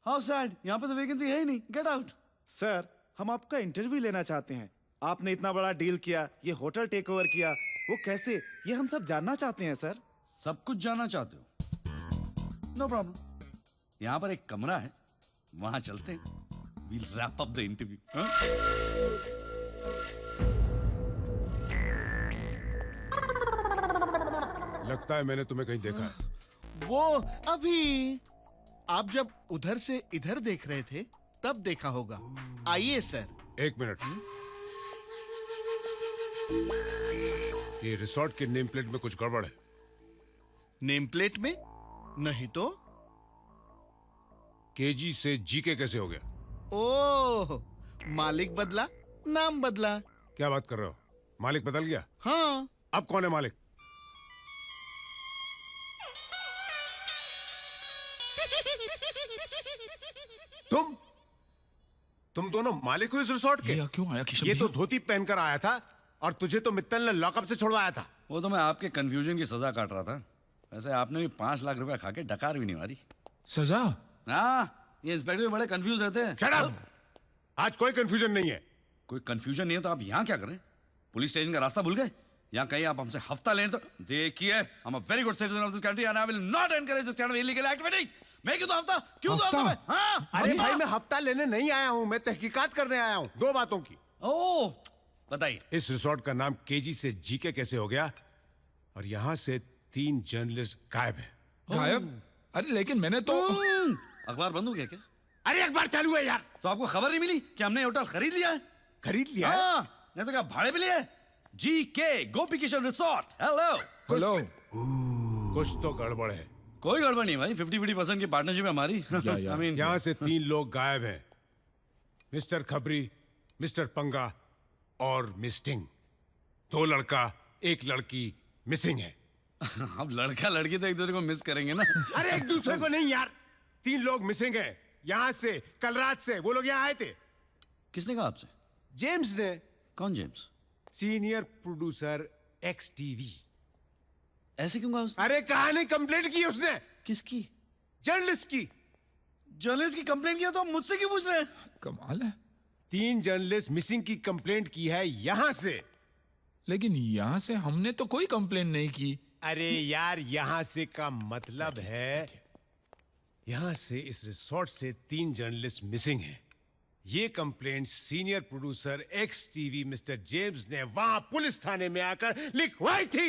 हाउ सैड, यहाँ पे तो वैकेंसी है ही नहीं। Get out. सर हम आपका इंटरव्यू लेना चाहते हैं। आपने इतना बड़ा डील किया, ये होटल टेक ओवर किया, वो कैसे, ये हम सब जानना चाहते हैं सर। सब कुछ जानना चाहते हो? No problem. यहाँ पर एक कमरा है, वहां चलते हैं। We'll wrap up the interview. लगता है मैंने तुम्हें कहीं देखा है। वो अभी आप जब उधर से इधर देख रहे थे तब देखा होगा। आइए सर। 1 मिनट। ये रिसोर्ट के नेम प्लेट में कुछ गड़बड़ है। नेम प्लेट में? नहीं तो। केजी से जीके कैसे हो गया? ओह, मालिक बदला, नाम बदला। क्या बात कर रहे हो? मालिक बदल गया? हाँ। अब कौन है मालिक? तुम दोनों मालिक हो इस रिसोर्ट के? क्यों आया किशन? ये तो धोती पहनकर आया था और तुझे तो मित्तल ने लॉकअप से छुड़वाया था। वो तो मैं आपके कंफ्यूजन की सजा काट रहा था। वैसे आपने भी 5 लाख रुपया खा के डकार भी नहीं मारी। सजा? हाँ, ये इंस्पेक्टर भी बड़े कंफ्यूज रहते हैं। Shut up! आज कोई कंफ्यूजन नहीं है। कोई कंफ्यूजन नहीं है तो आप यहाँ क्या करें? पुलिस स्टेशन का रास्ता भूल गए? यहाँ कहीं आप हमसे हफ्ता लें तो देखिए, I am a very good citizen of this country and I will not encourage this kind of illegal activity. मैं क्यों तो हफ्ता? क्यों तो हफ्ता मैं? हाँ? अरे भाई मैं हफ्ता लेने नहीं आया हूँ, मैं तहकीकात करने आया हूँ 2 बातों की। ओह, बताइए। इस रिसोर्ट का नाम केजी से जीके कैसे हो गया? और यहाँ से 3 जर्नलिस्ट गायब है। गायब? अरे लेकिन मैंने तो अखबार बंद हो गया क्या? अरे अखबार चालू है यार। तो आपको खबर नहीं मिली कि हमने होटल खरीद लिया है? खरीद लिया है? हाँ, नहीं तो क्या भाड़े पे लिया है? जीके गोपी किशन रिसोर्ट। Hello hello. कुछ तो गड़बड़ है। कोई गड़बड़ नहीं भाई, 50-50% की पार्टनरशिप है हमारी। I mean, यहाँ से 3 लोग गायब हैं, मिस्टर खबरी, मिस्टर पंगा और मिस्टिंग। 2 लड़का 1 लड़की मिसिंग है। अब लड़का लड़की तो एक दूसरे को मिस करेंगे ना। अरे एक दूसरे को नहीं यार, 3 लोग मिसिंग हैं यहाँ से। कल रात से वो लोग यहाँ आए थे। किसने कहा आपसे? जेम्स ने। कौन James? Senior producer x TV. ऐसे क्यों कहा उसने? अरे कहानी कंप्लेंट की उसने। किसकी? जर्नलिस्ट की। जर्नलिस्ट की कंप्लेंट किया तो आप मुझसे क्यों पूछ रहे हैं? कमाल है। 3 जर्नलिस्ट मिसिंग की कंप्लेंट की है यहाँ से। लेकिन यहाँ से हमने तो कोई कंप्लेंट नहीं की। अरे यार यहाँ से का मतलब है यहाँ से इस रिसोर्ट से 3 जर्नलिस्ट मिसिंग हैं। ये complaint senior producer x TV mister James ने वहां पुलिस थाने में आकर लिखवाई थी।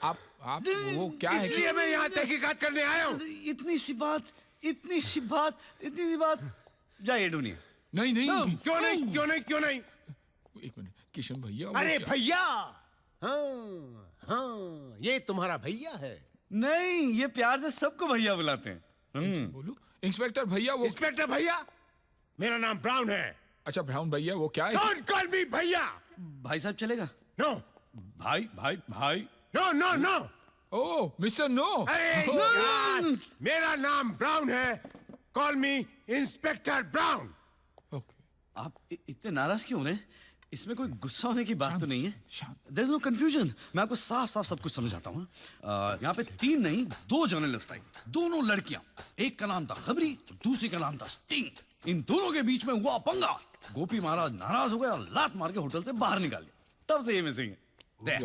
आप वो क्या है? इसलिए मैं यहाँ तहकीकात करने आया हूँ। इतनी सी बात। जाइए ढूंढिए। नहीं नहीं। क्यों नहीं? एक मिनट किशन भैया। अरे भैया, हाँ, ये तुम्हारा भैया है। नहीं, ये प्यार से सबको भैया बुलाते हैं। बोलो इंस्पेक्टर भैया। वो इंस्पेक्टर भैया? मेरा नाम ब्राउन है। अच्छा ब्राउन भैया, वो क्या है? Don't call me भैया। भाई साहब चलेगा? नो। भाई। नो। ओह मिस्टर नो। अरे यार, मेरा नाम ब्राउन है। कॉल मी इंस्पेक्टर ब्राउन। आप इतने नाराज क्यों हो रहे हैं? इसमें कोई गुस्सा होने की बात तो नहीं है। There is no confusion। मैं आपको साफ सब कुछ समझाता हूँ। यहाँ पे 3 नहीं 2 जर्नलिस्ट आई, दोनों लड़कियां। एक का नाम था खबरी, दूसरी का नाम था स्टिंग। इन दोनों के बीच में हुआ पंगा। गोपी महाराज नाराज हो गए और लात मार के होटल से बाहर निकाल दिया। तब से ये मिसिंग है।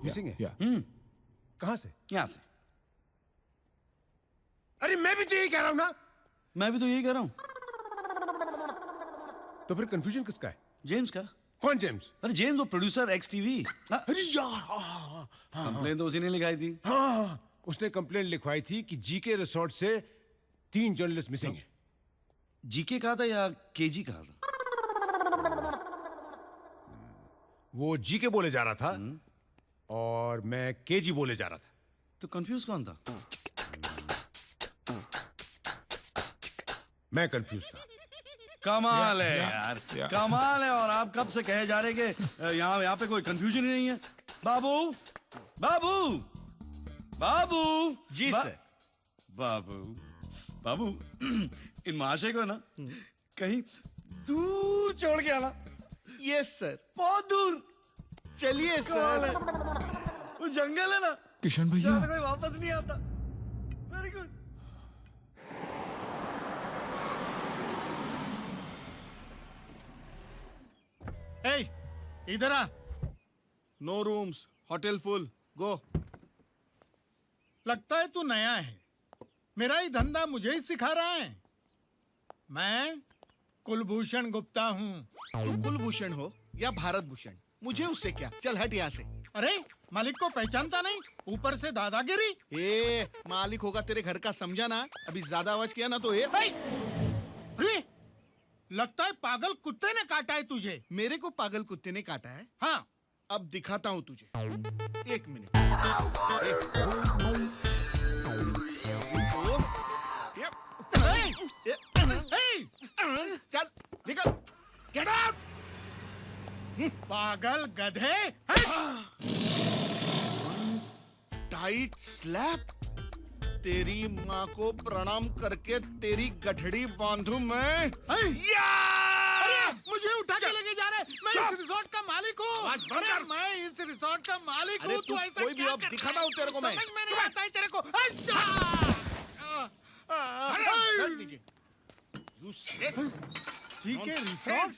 मिसिंग है? कहाँ से? यहाँ से। अरे मैं भी तो यही कह रहा हूँ ना। मैं भी तो यही कह रहा हूँ। तो फिर कंफ्यूजन किसका है? जेम्स का। कौन जेम्स? अरे जेम्स वो प्रोड्यूसर एक्स टीवी। अरे यार, कंप्लेन तो उसी ने लिखाई थी। हाँ, उसने कंप्लेंट लिखवाई थी कि जीके रिसोर्ट से 3 जर्नलिस्ट मिसिंग हैं। जीके कहा था या केजी कहा था? वो जीके बोले जा रहा था और मैं केजी बोले जा रहा था। तो कंफ्यूज कौन था? मैं कंफ्यूज था। कमाल है यार, कमाल है। और आप कब से कहे जा रहे कि यहाँ पे कोई कंफ्यूजन ही नहीं है। बाबू जी सर। बाबू इन महाशय को ना कहीं दूर छोड़ के आना। Yes sir. बहुत दूर। चलिए सर। वो जंगल है ना किशन भैया, जहाँ से कोई वापस नहीं आता। Very good. इधर आ। नो रूम्स, होटल फुल, गो। लगता है तू नया है। मेरा ही धंधा मुझे ही सिखा रहा है। मैं कुलभूषण गुप्ता हूँ। तुम कुलभूषण हो या भारत भूषण, मुझे उससे क्या। चल हट यहाँ से। अरे मालिक को पहचानता नहीं, ऊपर से दादागिरी। ए मालिक होगा तेरे घर का, समझा ना। अभी ज्यादा आवाज किया ना तो अरे लगता है पागल कुत्ते ने काटा है तुझे। मेरे को पागल कुत्ते ने काटा है? हाँ। अब दिखाता हूँ तुझे। 1 मिनट। चल निकल। Get out. पागल गधे। Tight slap. तेरी माँ को प्रणाम करके तेरी गठड़ी बांधू मैं। मुझे उठा के लेके जा रहे। मैं इस रिसोर्ट का मालिक हूँ। अरे मैं इस रिसोर्ट का मालिक हूँ। तू ऐसा कोई भी क्या अब कर दिखाता रहा हूँ तेरे को मैं। समझ में नहीं आता है तेरे को। जी के रिसोर्ट?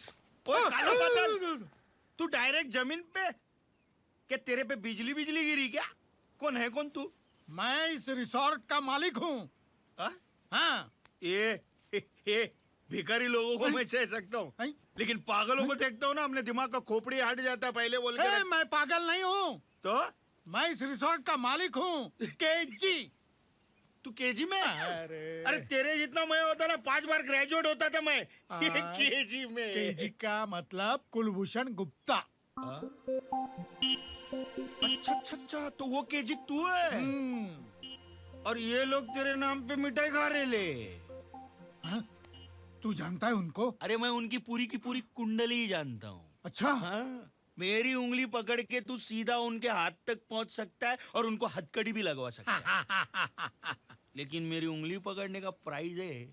ओए काला बादल, तू डायरेक्ट जमीन पे? क्या तेरे पे बिजली बिजली गिरी क्या? कौन है कौन तू? मैं इस रिसोर्ट का मालिक हूँ। हाँ। ये भिखारी लोगों को मैं सह सकता हूँ, लेकिन पागलों को देखता हूँ ना, अपने दिमाग का खोपड़ी हट जाता है पहले बोल के। मैं पागल नहीं हूँ। तो मैं इस रिसोर्ट का मालिक हूँ। केजी। तू केजी में? अरे तेरे जितना मैं होता ना 5 बार ग्रेजुएट होता था मैं। ये केजी में। केजी का मतलब कुलभूषण गुप्ता। अच्छा अच्छा अच्छा, तो वो केजी तू है? और ये लोग तेरे नाम पे मिठाई खा रहे ले। तू जानता है उनको? अरे मैं उनकी पूरी की पूरी कुंडली ही जानता हूँ। अच्छा। हाँ, मेरी उंगली पकड़ के तू सीधा उनके हाथ तक पहुँच सकता है और उनको हथकड़ी भी लगवा सकता है। लेकिन मेरी उंगली पकड़ने का प्राइस है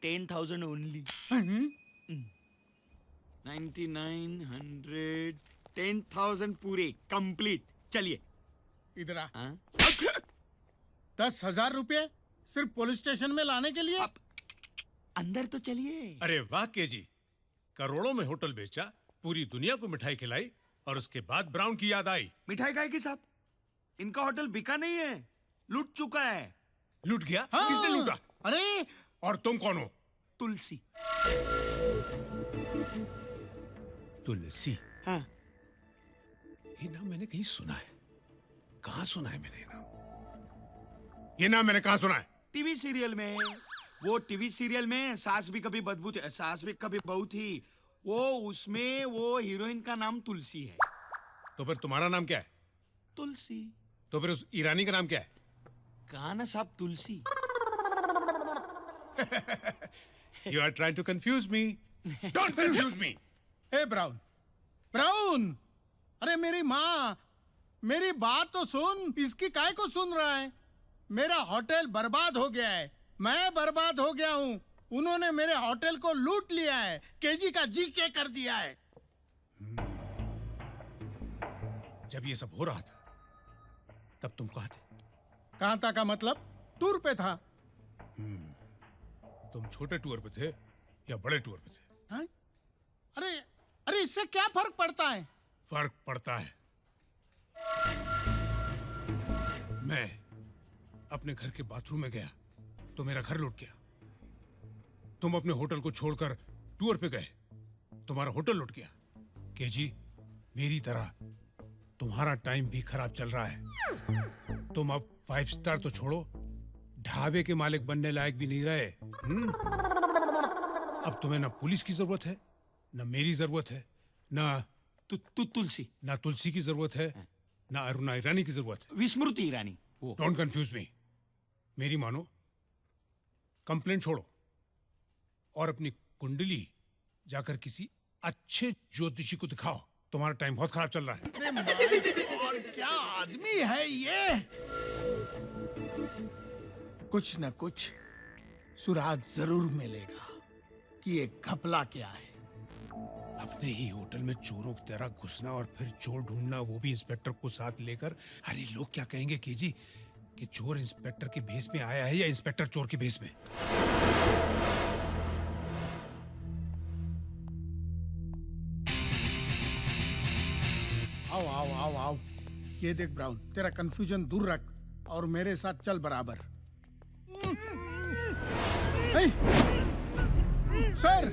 10,000 ओनली। 99, 100, 10,000 पूरे कंप्लीट। चलिए इधर आ। 10,000 रुपये सिर्फ पुलिस स्टेशन में लाने के लिए? अंदर तो चलिए। अरे वाह केजी, करोड़ों में होटल बेचा, पूरी दुनिया को मिठाई खिलाई और उसके बाद ब्राउन की याद आई। मिठाई खाएगी साहब? इनका होटल बिका नहीं है, लूट चुका है। लूट गया? हाँ। किसने लूटा? अरे और तुम कौन हो? तुलसी। तुलसी? हाँ। ये नाम मैंने कहीं सुना है। कहाँ सुना है मैंने ये नाम? ये नाम मैंने कहाँ सुना है? टीवी सीरियल में। वो टीवी सीरियल में सास भी कभी बदबू थी, सास भी कभी बहू थी, वो उसमें वो हीरोइन का नाम तुलसी है। तो फिर तुम्हारा नाम क्या है? तुलसी। तो फिर उस ईरानी का नाम क्या है? कहा ना साहब, तुलसी। You are trying to confuse me. Don't confuse me. A brown, brown, अरे मेरी माँ, मेरी बात तो सुन। इसकी काय को सुन रहा है? मेरा होटल बर्बाद हो गया है, मैं बर्बाद हो गया हूँ। उन्होंने मेरे होटल को लूट लिया है, केजी का जीके कर दिया है। जब ये सब हो रहा था तब तुम कहाँ थे? कहाँ था का मतलब? टूर पे था। तुम छोटे टूर पे थे या बड़े टूर पे थे? हाँ? अरे अरे इससे क्या फर्क पड़ता है? फर्क पड़ता है। मैं अपने घर के बाथरूम में गया तो मेरा घर लूट गया। तुम अपने होटल को छोड़कर टूर पे गए, तुम्हारा होटल लूट गया। केजी, मेरी तरह तुम्हारा टाइम भी खराब चल रहा है। तुम अब 5 स्टार तो छोड़ो, ढाबे के मालिक बनने लायक भी नहीं रहे। अब तुम्हें ना पुलिस की जरूरत है, ना मेरी जरूरत है, ना तुलसी, ना तुलसी की जरूरत है, ना अरुणा ईरानी की जरूरत है। विस्मृति ईरानी। Don't confuse me. मेरी मानो, कंप्लेंट छोड़ो और अपनी कुंडली जाकर किसी अच्छे ज्योतिषी को दिखाओ। तुम्हारा टाइम बहुत खराब चल रहा है। अरे माय गॉड, क्या आदमी है ये? कुछ न कुछ सुराग जरूर मिलेगा कि ये घपला क्या है। अपने ही होटल में चोरों की तरह घुसना और फिर चोर ढूंढना, वो भी इंस्पेक्टर को साथ लेकर। अरे लोग क्या कहेंगे केजी कि चोर इंस्पेक्टर के भेस में आया है या इंस्पेक्टर चोर के भेस में? आओ आओ आओ आओ। ये देख ब्राउन, तेरा कंफ्यूजन दूर रख और मेरे साथ चल बराबर। सर,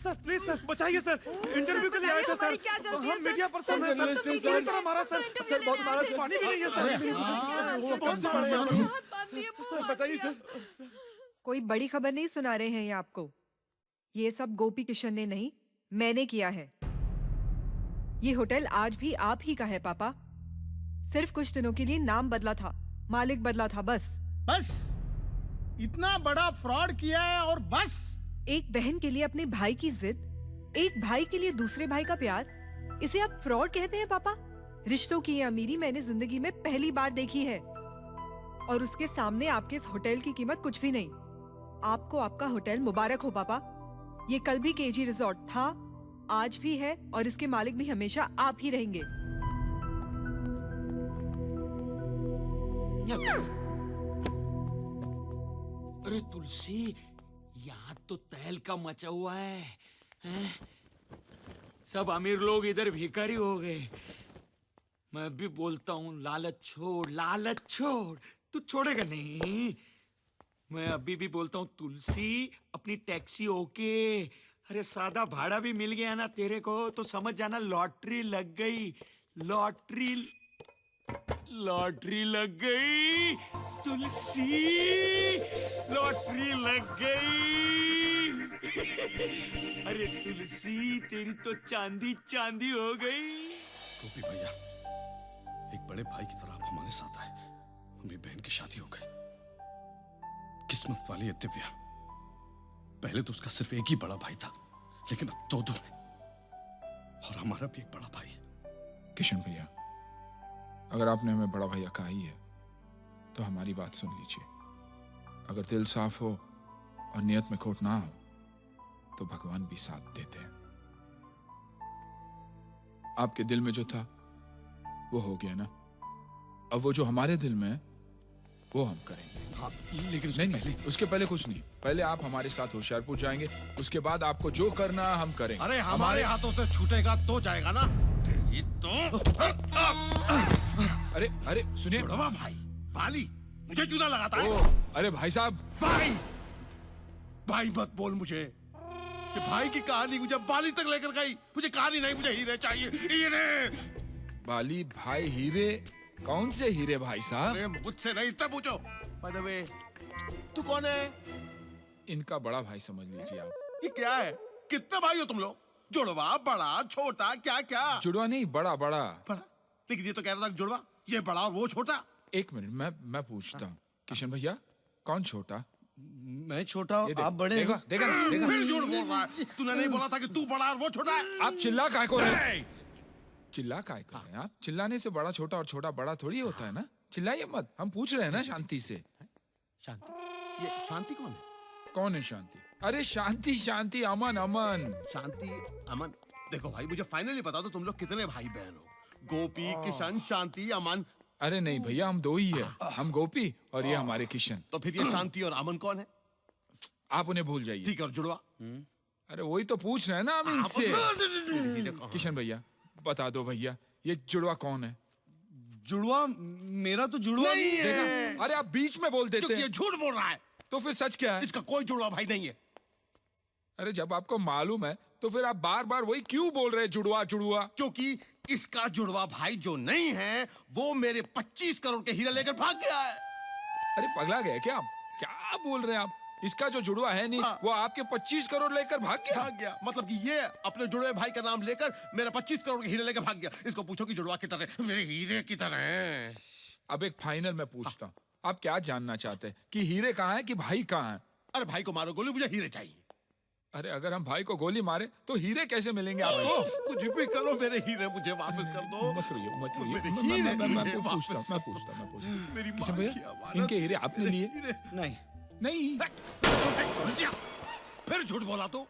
सर प्लीज सर, बचाइए सर। इंटरव्यू के लिए आए थे सर। हम मीडिया पर्सन हैं सर। सर हमारा सर बहुत नाराज है। पानी भी नहीं है सर। बहुत सर, बचाइए सर। कोई बड़ी खबर नहीं सुना रहे हैं ये आपको। ये सब गोपी किशन ने नहीं, मैंने किया है। ये होटल आज भी आप ही का है पापा। सिर्फ कुछ दिनों के लिए नाम बदला था, मालिक बदला था, बस। बस इतना बड़ा फ्रॉड किया है और बस? एक बहन के लिए अपने भाई की जिद, एक भाई के लिए दूसरे भाई का प्यार, इसे आप फ्रॉड कहते हैं पापा? रिश्तों की ये अमीरी मैंने जिंदगी में पहली बार देखी है। और उसके सामने आपके इस होटल की कीमत कुछ भी नहीं। आपको आपका होटल मुबारक हो पापा। ये कल भी केजी रिजॉर्ट था, आज भी है और इसके मालिक भी हमेशा आप ही रहेंगे। अरे तुलसी, यहाँ तो तहलका मचा हुआ है, हैं? सब अमीर लोग इधर भिखारी हो गए। मैं भी बोलता हूँ लालच छोड़, तू छोड़ेगा नहीं। मैं अभी भी बोलता हूँ तुलसी, अपनी टैक्सी ओके। अरे सादा भाड़ा भी मिल गया ना तेरे को तो समझ जाना लॉटरी लग गई। लॉटरी लग गई तुलसी, लॉटरी लग गई। अरे तुलसी, तेरी तो चांदी हो गई। गोपी भैया, एक बड़े भाई की तरह आप हमारे साथ आए। मेरी बहन की शादी हो गई। किस्मत वाली है दिव्या। पहले तो उसका सिर्फ एक ही बड़ा भाई था, लेकिन अब दो है, और हमारा भी एक बड़ा भाई है। किशन भैया, अगर आपने हमें बड़ा भैया कहा ही है तो हमारी बात सुन लीजिए। अगर दिल साफ हो और नियत में खोट ना हो तो भगवान भी साथ देते हैं। आपके दिल में जो था वो हो गया ना, अब वो जो हमारे दिल में है वो हम करेंगे। हाँ, लेकिन नहीं, उसके पहले कुछ नहीं। पहले आप हमारे साथ होशियारपुर जाएंगे, उसके बाद आपको जो करना हम करेंगे। अरे हमारे हाथों से छूटेगा तो जाएगा ना। तेरी तो अरे सुनिए जुड़वा भाई, बाली मुझे चूना लगाता है। अरे भाई साहब, भाई मत बोल मुझे। ये भाई की कहानी मुझे बाली तक लेकर गई। मुझे कहानी नहीं, मुझे हीरे चाहिए, हीरे। बाली भाई हीरे? कौन से हीरे भाई साहब? अरे मुझसे नहीं, इससे पूछो। बाय द वे, तू कौन है? इनका बड़ा भाई समझ लीजिए आप। ये क्या है? कितने भाई हो तुम लोग? जुड़वा, बड़ा, छोटा, क्या क्या? जुड़वा नहीं, बड़ा। लेकिन ये तो कह रहा था जुड़वा, ये बड़ा और वो छोटा। एक मिनट, मैं पूछता हूँ। किशन भैया, कौन छोटा? मैं छोटा, आप बड़े। देखा। फिर झूठ बोल रहा है। तूने नहीं बोला था कि तू बड़ा और वो छोटा है? आप चिल्ला काहे को रहे हैं? चिल्ला काहे को रहे हैं आप? चिल्लाने से बड़ा छोटा और छोटा बड़ा थोड़ी होता है ना। चिल्लाइए मत, हम पूछ रहे हैं ना शांति से। शांति? ये शांति कौन है? कौन है शांति? अरे शांति, अमन। शांति, अमन। देखो भाई, मुझे फाइनली बता दो तुम लोग कितने भाई बहन हो? गोपी, किशन, शांति, अमन। अरे नहीं भैया, हम दो ही है। हम गोपी और ये हमारे किशन। तो फिर ये शांति और अमन कौन है? आप उन्हें भूल जाइए। ठीक है, और जुड़वा? अरे वही तो पूछ रहे हैं ना हम इनसे। किशन भैया बता दो भैया, ये जुड़वा कौन है? जुड़वा? मेरा तो जुड़वा नहीं है। देखा? अरे आप बीच में बोल देते हैं। ये झूठ बोल रहा है। तो फिर सच क्या है? इसका कोई जुड़वा भाई नहीं है। अरे जब आपको मालूम है तो फिर आप बार वही क्यों बोल रहे हैं जुड़वा? क्योंकि इसका जुड़वा भाई जो नहीं है वो मेरे 25 करोड़ के हीरे लेकर भाग गया है। अरे पगला गए क्या आप? क्या बोल रहे हैं आप? इसका जो जुड़वा है नहीं, वो आपके 25 करोड़ लेकर भाग गया। मतलब कि ये अपने जुड़वे भाई का नाम लेकर मेरा 25 करोड़ के हीरे लेकर भाग गया। इसको पूछो कि जुड़वा की तरह मेरे हीरे की तरह है। अब एक फाइनल मैं पूछता हूँ, आप क्या जानना चाहते हैं कि हीरे कहाँ है कि भाई कहाँ है? अरे भाई को मारो गोली, मुझे हीरे चाहिए। अरे अगर हम भाई को गोली मारे तो हीरे कैसे मिलेंगे आपको? कुछ भी करो, मेरे हीरे मुझे वापस कर दो। मत रोइए। मैं पूछता हूँ। किशन भैया, इनके हीरे आपने लिए? नहीं। फिर झूठ बोला तो?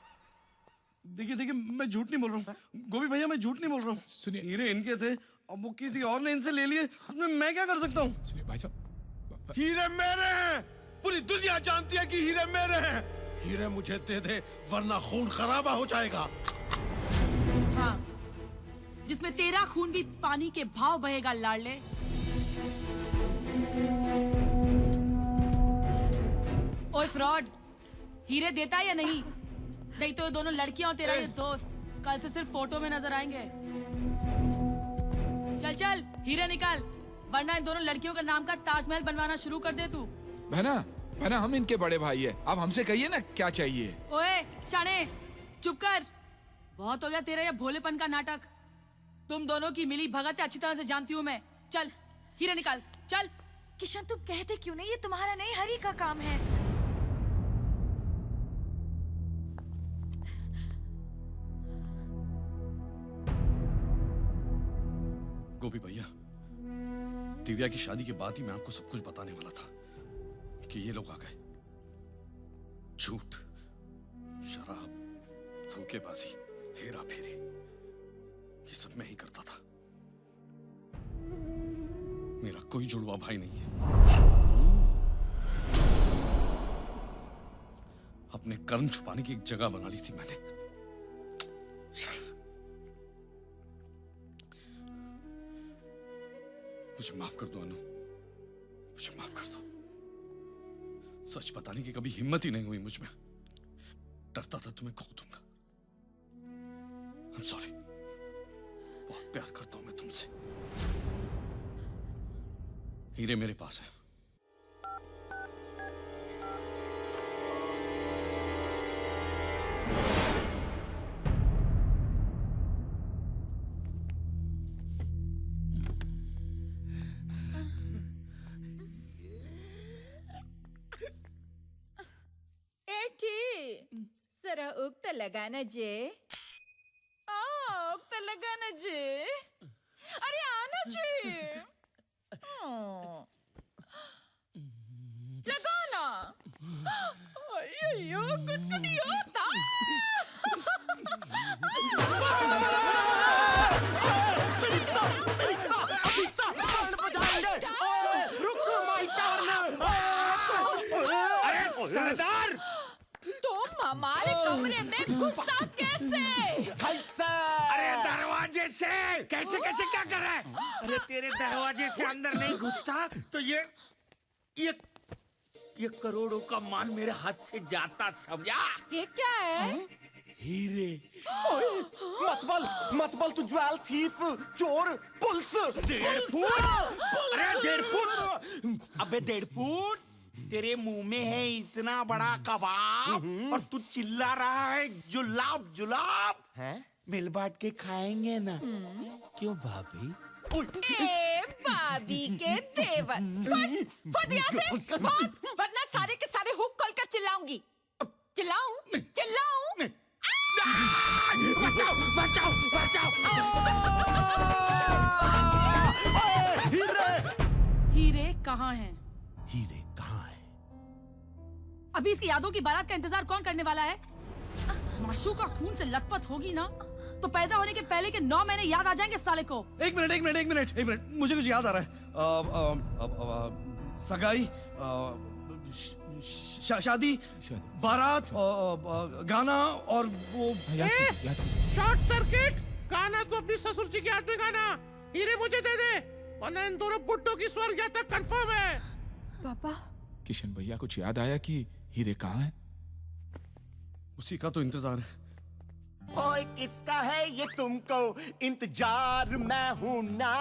देखिए, मैं झूठ नहीं बोल रहा हूँ गोपी भैया, मैं झूठ नहीं बोल रहा हूँ। सुनिए, हीरे इनके थे, अब वो किसी और ने इनसे ले लिए। मैं क्या कर सकता हूँ? सुनिए भाई साहब, हीरे मेरे हैं। पूरी दुनिया जानती है कि हीरे मेरे हैं। हीरे मुझे दे दे, वरना खून खराबा हो जाएगा। हाँ, जिसमें तेरा खून भी पानी के भाव बहेगा लाडले। ओए फ्रॉड, हीरे देता या नहीं? नहीं तो ये दोनों लड़कियां और तेरा ये दोस्त कल से सिर्फ फोटो में नजर आएंगे। चल हीरे निकाल, वरना इन दोनों लड़कियों का नाम का ताजमहल बनवाना शुरू कर दे तू। बहना, हम इनके बड़े भाई है। आप हमसे कहिए ना क्या चाहिए। ओए शाने, चुप कर। बहुत हो गया तेरा ये भोलेपन का नाटक। तुम दोनों की मिली भगत अच्छी तरह से जानती हूँ मैं। चल हीरे निकाल, चल। किशन तुम कहते क्यों नहीं? ये तुम्हारा नहीं, हरी का काम है। गोपी भैया, दिव्या की शादी के बाद ही मैं आपको सब कुछ बताने वाला था कि ये लोग आ गए। झूठ, शराब, धोखेबाजी, हेरा फेरी ये सब मैं ही करता था। मेरा कोई जुड़वा भाई नहीं है। अपने कर्म छुपाने की एक जगह बना ली थी मैंने। मुझे माफ कर दो अनु, मुझे माफ कर दो। सच बताने की कभी हिम्मत ही नहीं हुई मुझ में। डरता था तुम्हें खो दूंगा। I'm sorry। बहुत प्यार करता हूं मैं तुमसे। हीरे मेरे पास है। जरा उगता लगाना जे। उगता लगाना जे। अरे आना जे। लगाना। अयो गुदगुदी होता। रुको माय टर्न। अरे सरदार, तुम हमारे कमरे में घुसा कैसे? अरे दरवाजे से। कैसे कैसे क्या कर रहा है? अरे तेरे दरवाजे से अंदर नहीं घुसता तो ये करोड़ों का माल मेरे हाथ से जाता, समझा? ये क्या है? हीरे। मत बोल तू ज्वेल थीफ, चोर, पुलिस। 1.5 फुट। अरे 1.5 फुट। अबे 1.5 फुट। तेरे मुंह में है इतना बड़ा कबाब और तू चिल्ला रहा है जुलाब जुलाब। हैं? मिल बांट के खाएंगे ना? क्यों भाभी? ए भाभी के देवर। फट यहाँ से, भाग, वरना सारे के सारे हुक खोल कर चिल्लाऊंगी। चिल्लाऊं? चिल्लाऊं? बचाओ बचाओ बचाओ। हीरे कहाँ हैं? हीरे कहाँ है? अभी इसकी यादों की बारात का इंतजार कौन करने वाला है? माशूका खून से लथपथ होगी ना तो पैदा होने के पहले के 9 महीने याद आ जाएंगे साले को। एक मिनट, मुझे कुछ याद आ रहा है। सगाई, शादी, बारात, गाना और वो शॉर्ट सर्किट। गाना तो अपनी ससुर जी के हाथ में गाना। हीरे मुझे दे दे, वरना इन दोनों बुड्ढों की स्वर्ग यात्रा कंफर्म है। पापा, किशन भैया कुछ याद आया कि हीरे कहाँ है? उसी का तो इंतजार है। ओए किसका है ये तुमको इंतजार, मैं हूं ना।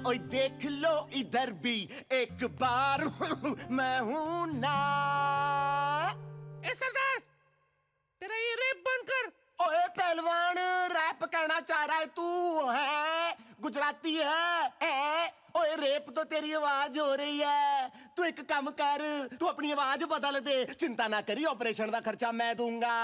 ओए देख लो इधर भी एक बार, मैं हूं ना। ए सरदार, तेरा ये रैप बंद कर। ओए पहलवान, रैप कहना चाह रहा है तू? है गुजराती है? ओए रेप तो तेरी आवाज हो रही है। तू एक काम कर, तू अपनी आवाज बदल दे। चिंता ना करी, ऑपरेशन का खर्चा मैं दूंगा।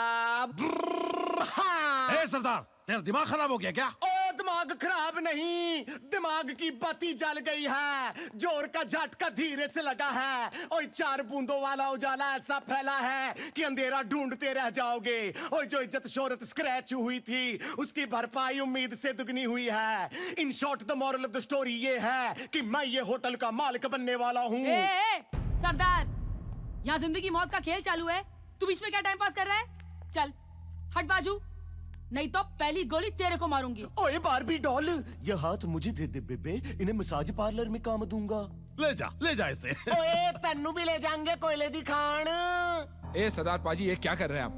ए सरदार, तेरा दिमाग खराब हो गया क्या? ओ दिमाग खराब नहीं, दिमाग की बत्ती जल गई है। जोर का झटका धीरे से लगा है। ओए 4 बूंदों वाला उजाला ऐसा फैला है कि अंधेरा ढूंढते रह जाओगे। ओए जो इज्जत शोहरत स्क्रैच हुई थी उसकी भरपाई उम्मीद से दुगनी हुई है। In short the moral of the story ये है कि मैं ये होटल का मालिक बनने वाला हूँ। सरदार, यहाँ जिंदगी मौत का खेल चालू है। तू बीच में क्या टाइम पास कर रहा है? चल हट बाजू, नहीं तो पहली गोली तेरे को मारूंगी। ओए बारबी डॉल, ये हाथ मुझे दे दे बेबे, इन्हें मसाज पार्लर में काम दूंगा। ले जा इसे। ओए तन्नू भी ले जाएंगे कोयले दी खान। ए सरदार पाजी, ये क्या कर रहे हैं आप?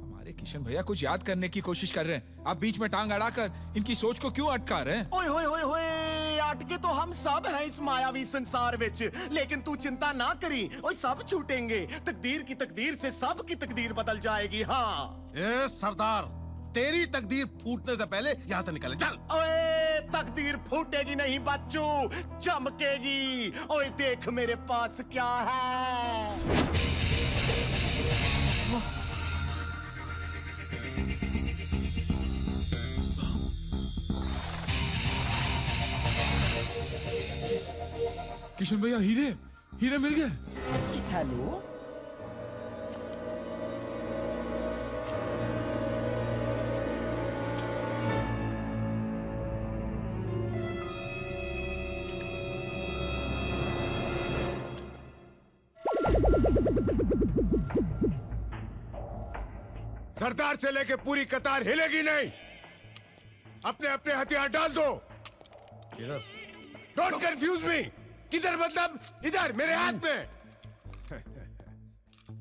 हमारे किशन भैया कुछ याद करने की कोशिश कर रहे हैं, आप बीच में टांग अड़ाकर इनकी सोच को क्यों अटका रहे हैं? ओए होए होए होए, अटके तो हम सब हैं इस मायावी संसार विच, लेकिन तू चिंता ना करी, ओए सब छूटेंगे। तकदीर की तकदीर से सब की तकदीर बदल जाएगी। हाँ ए सरदार, तेरी तकदीर फूटने से पहले यहाँ से निकले, चल। ओए तकदीर फूटेगी नहीं बच्चू, चमकेगी। ओए देख मेरे पास क्या है। किशन भैया, हीरे मिल गए। हेलो, सरदार से लेके पूरी कतार हिलेगी नहीं। अपने अपने हथियार डाल दो। किधर? Don't confuse me. किधर मतलब इधर मेरे हाथ में।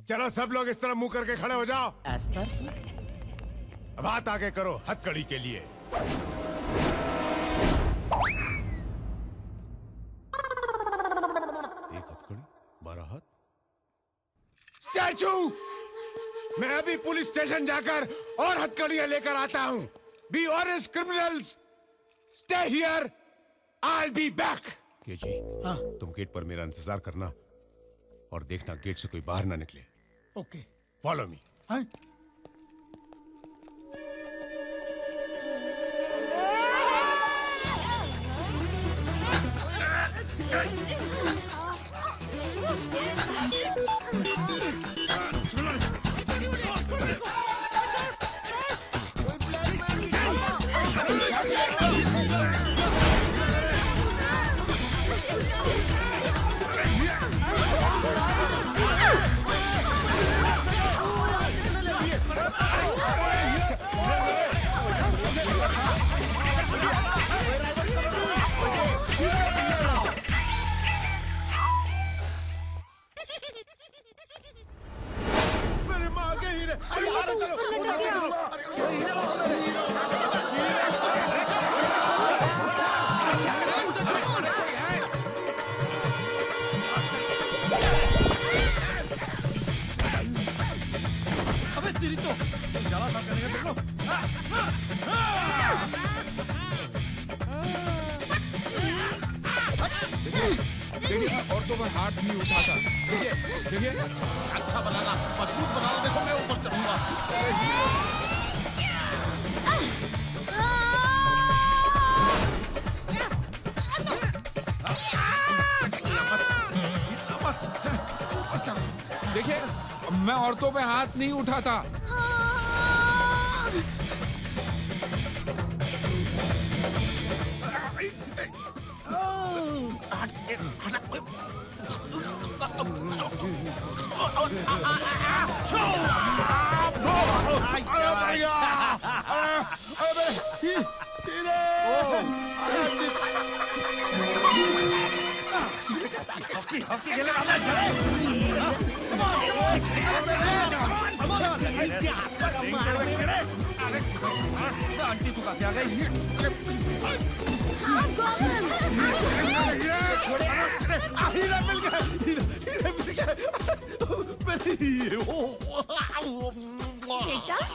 चलो सब लोग इस तरह मुंह करके खड़े हो जाओ। अब हाथ आगे करो हथकड़ी के लिए। एक हथकड़ी 12 हाथ। स्टैचू, मैं अभी पुलिस स्टेशन जाकर और हथकड़ियां लेकर आता हूं। Be honest criminals, stay here, I be back. के जी, तुम गेट पर मेरा इंतजार करना और देखना गेट से कोई बाहर ना निकले। Okay, follow me. देखिए औरतों पर हाथ नहीं उठाता। देखिए देखिए, अच्छा बनाना, मजबूत बनाना। देखो मैं ऊपर चढ़ूंगा। देखिए मैं औरतों पे हाथ नहीं उठाता। आंटी तू कैसे आ गई? बेटा,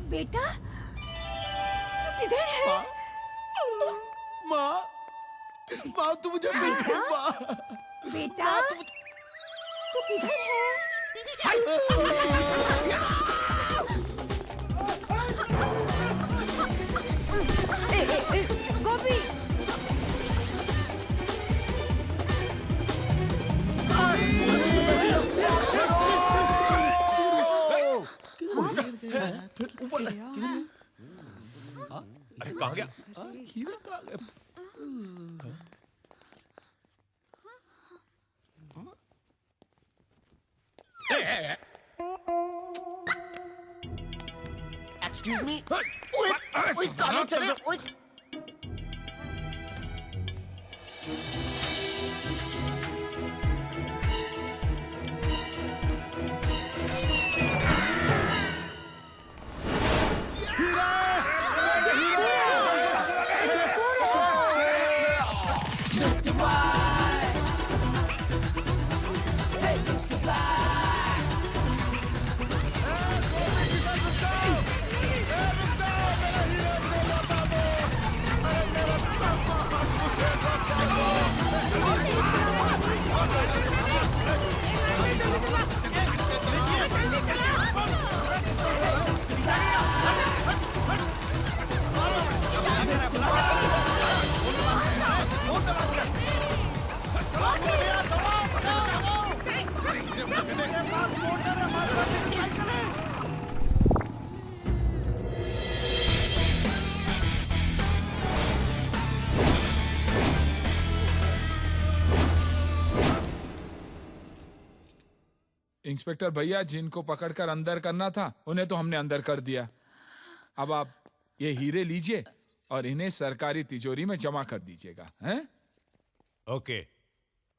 बेटा, तू किधर है? माँ, माँ तू मुझे मिल गई माँ। बेटा, तू किधर है? गोपी, अरे कहाँ गया? हीरा कहाँ गया? Excuse me. कहाँ चल रहे? इंस्पेक्टर भैया जिनको पकड़कर अंदर करना था उन्हें तो हमने अंदर कर दिया। अब आप ये हीरे लीजिए और इन्हें सरकारी तिजोरी में जमा कर दीजिएगा, हैं? ओके।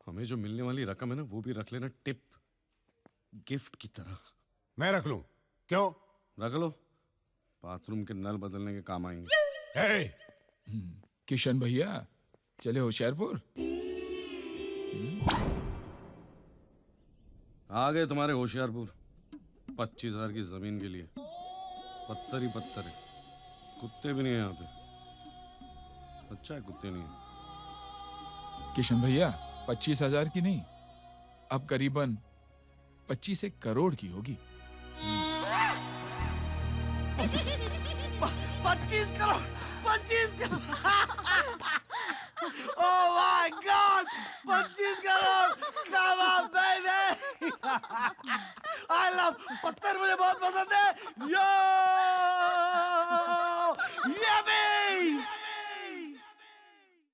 हमें जो मिलने वाली रकम है ना वो भी रख लेना टिप, गिफ्ट की तरह। मैं रख लूं? क्यों? रख लो, बाथरूम के नल बदलने के काम आएंगे। हे! किशन भैया चले होशियारपुर। आ गए तुम्हारे होशियारपुर 25,000 की जमीन के लिए। पत्थर ही पत्थर है, कुत्ते भी नहीं है यहाँ पे। अच्छा है कुत्ते नहीं है। किशन भैया 25,000 की नहीं, अब करीबन 25 करोड़ की होगी। 25 crore 25 crore oh my God 25 crore come on baby I love पत्थर मुझे बहुत पसंद है यो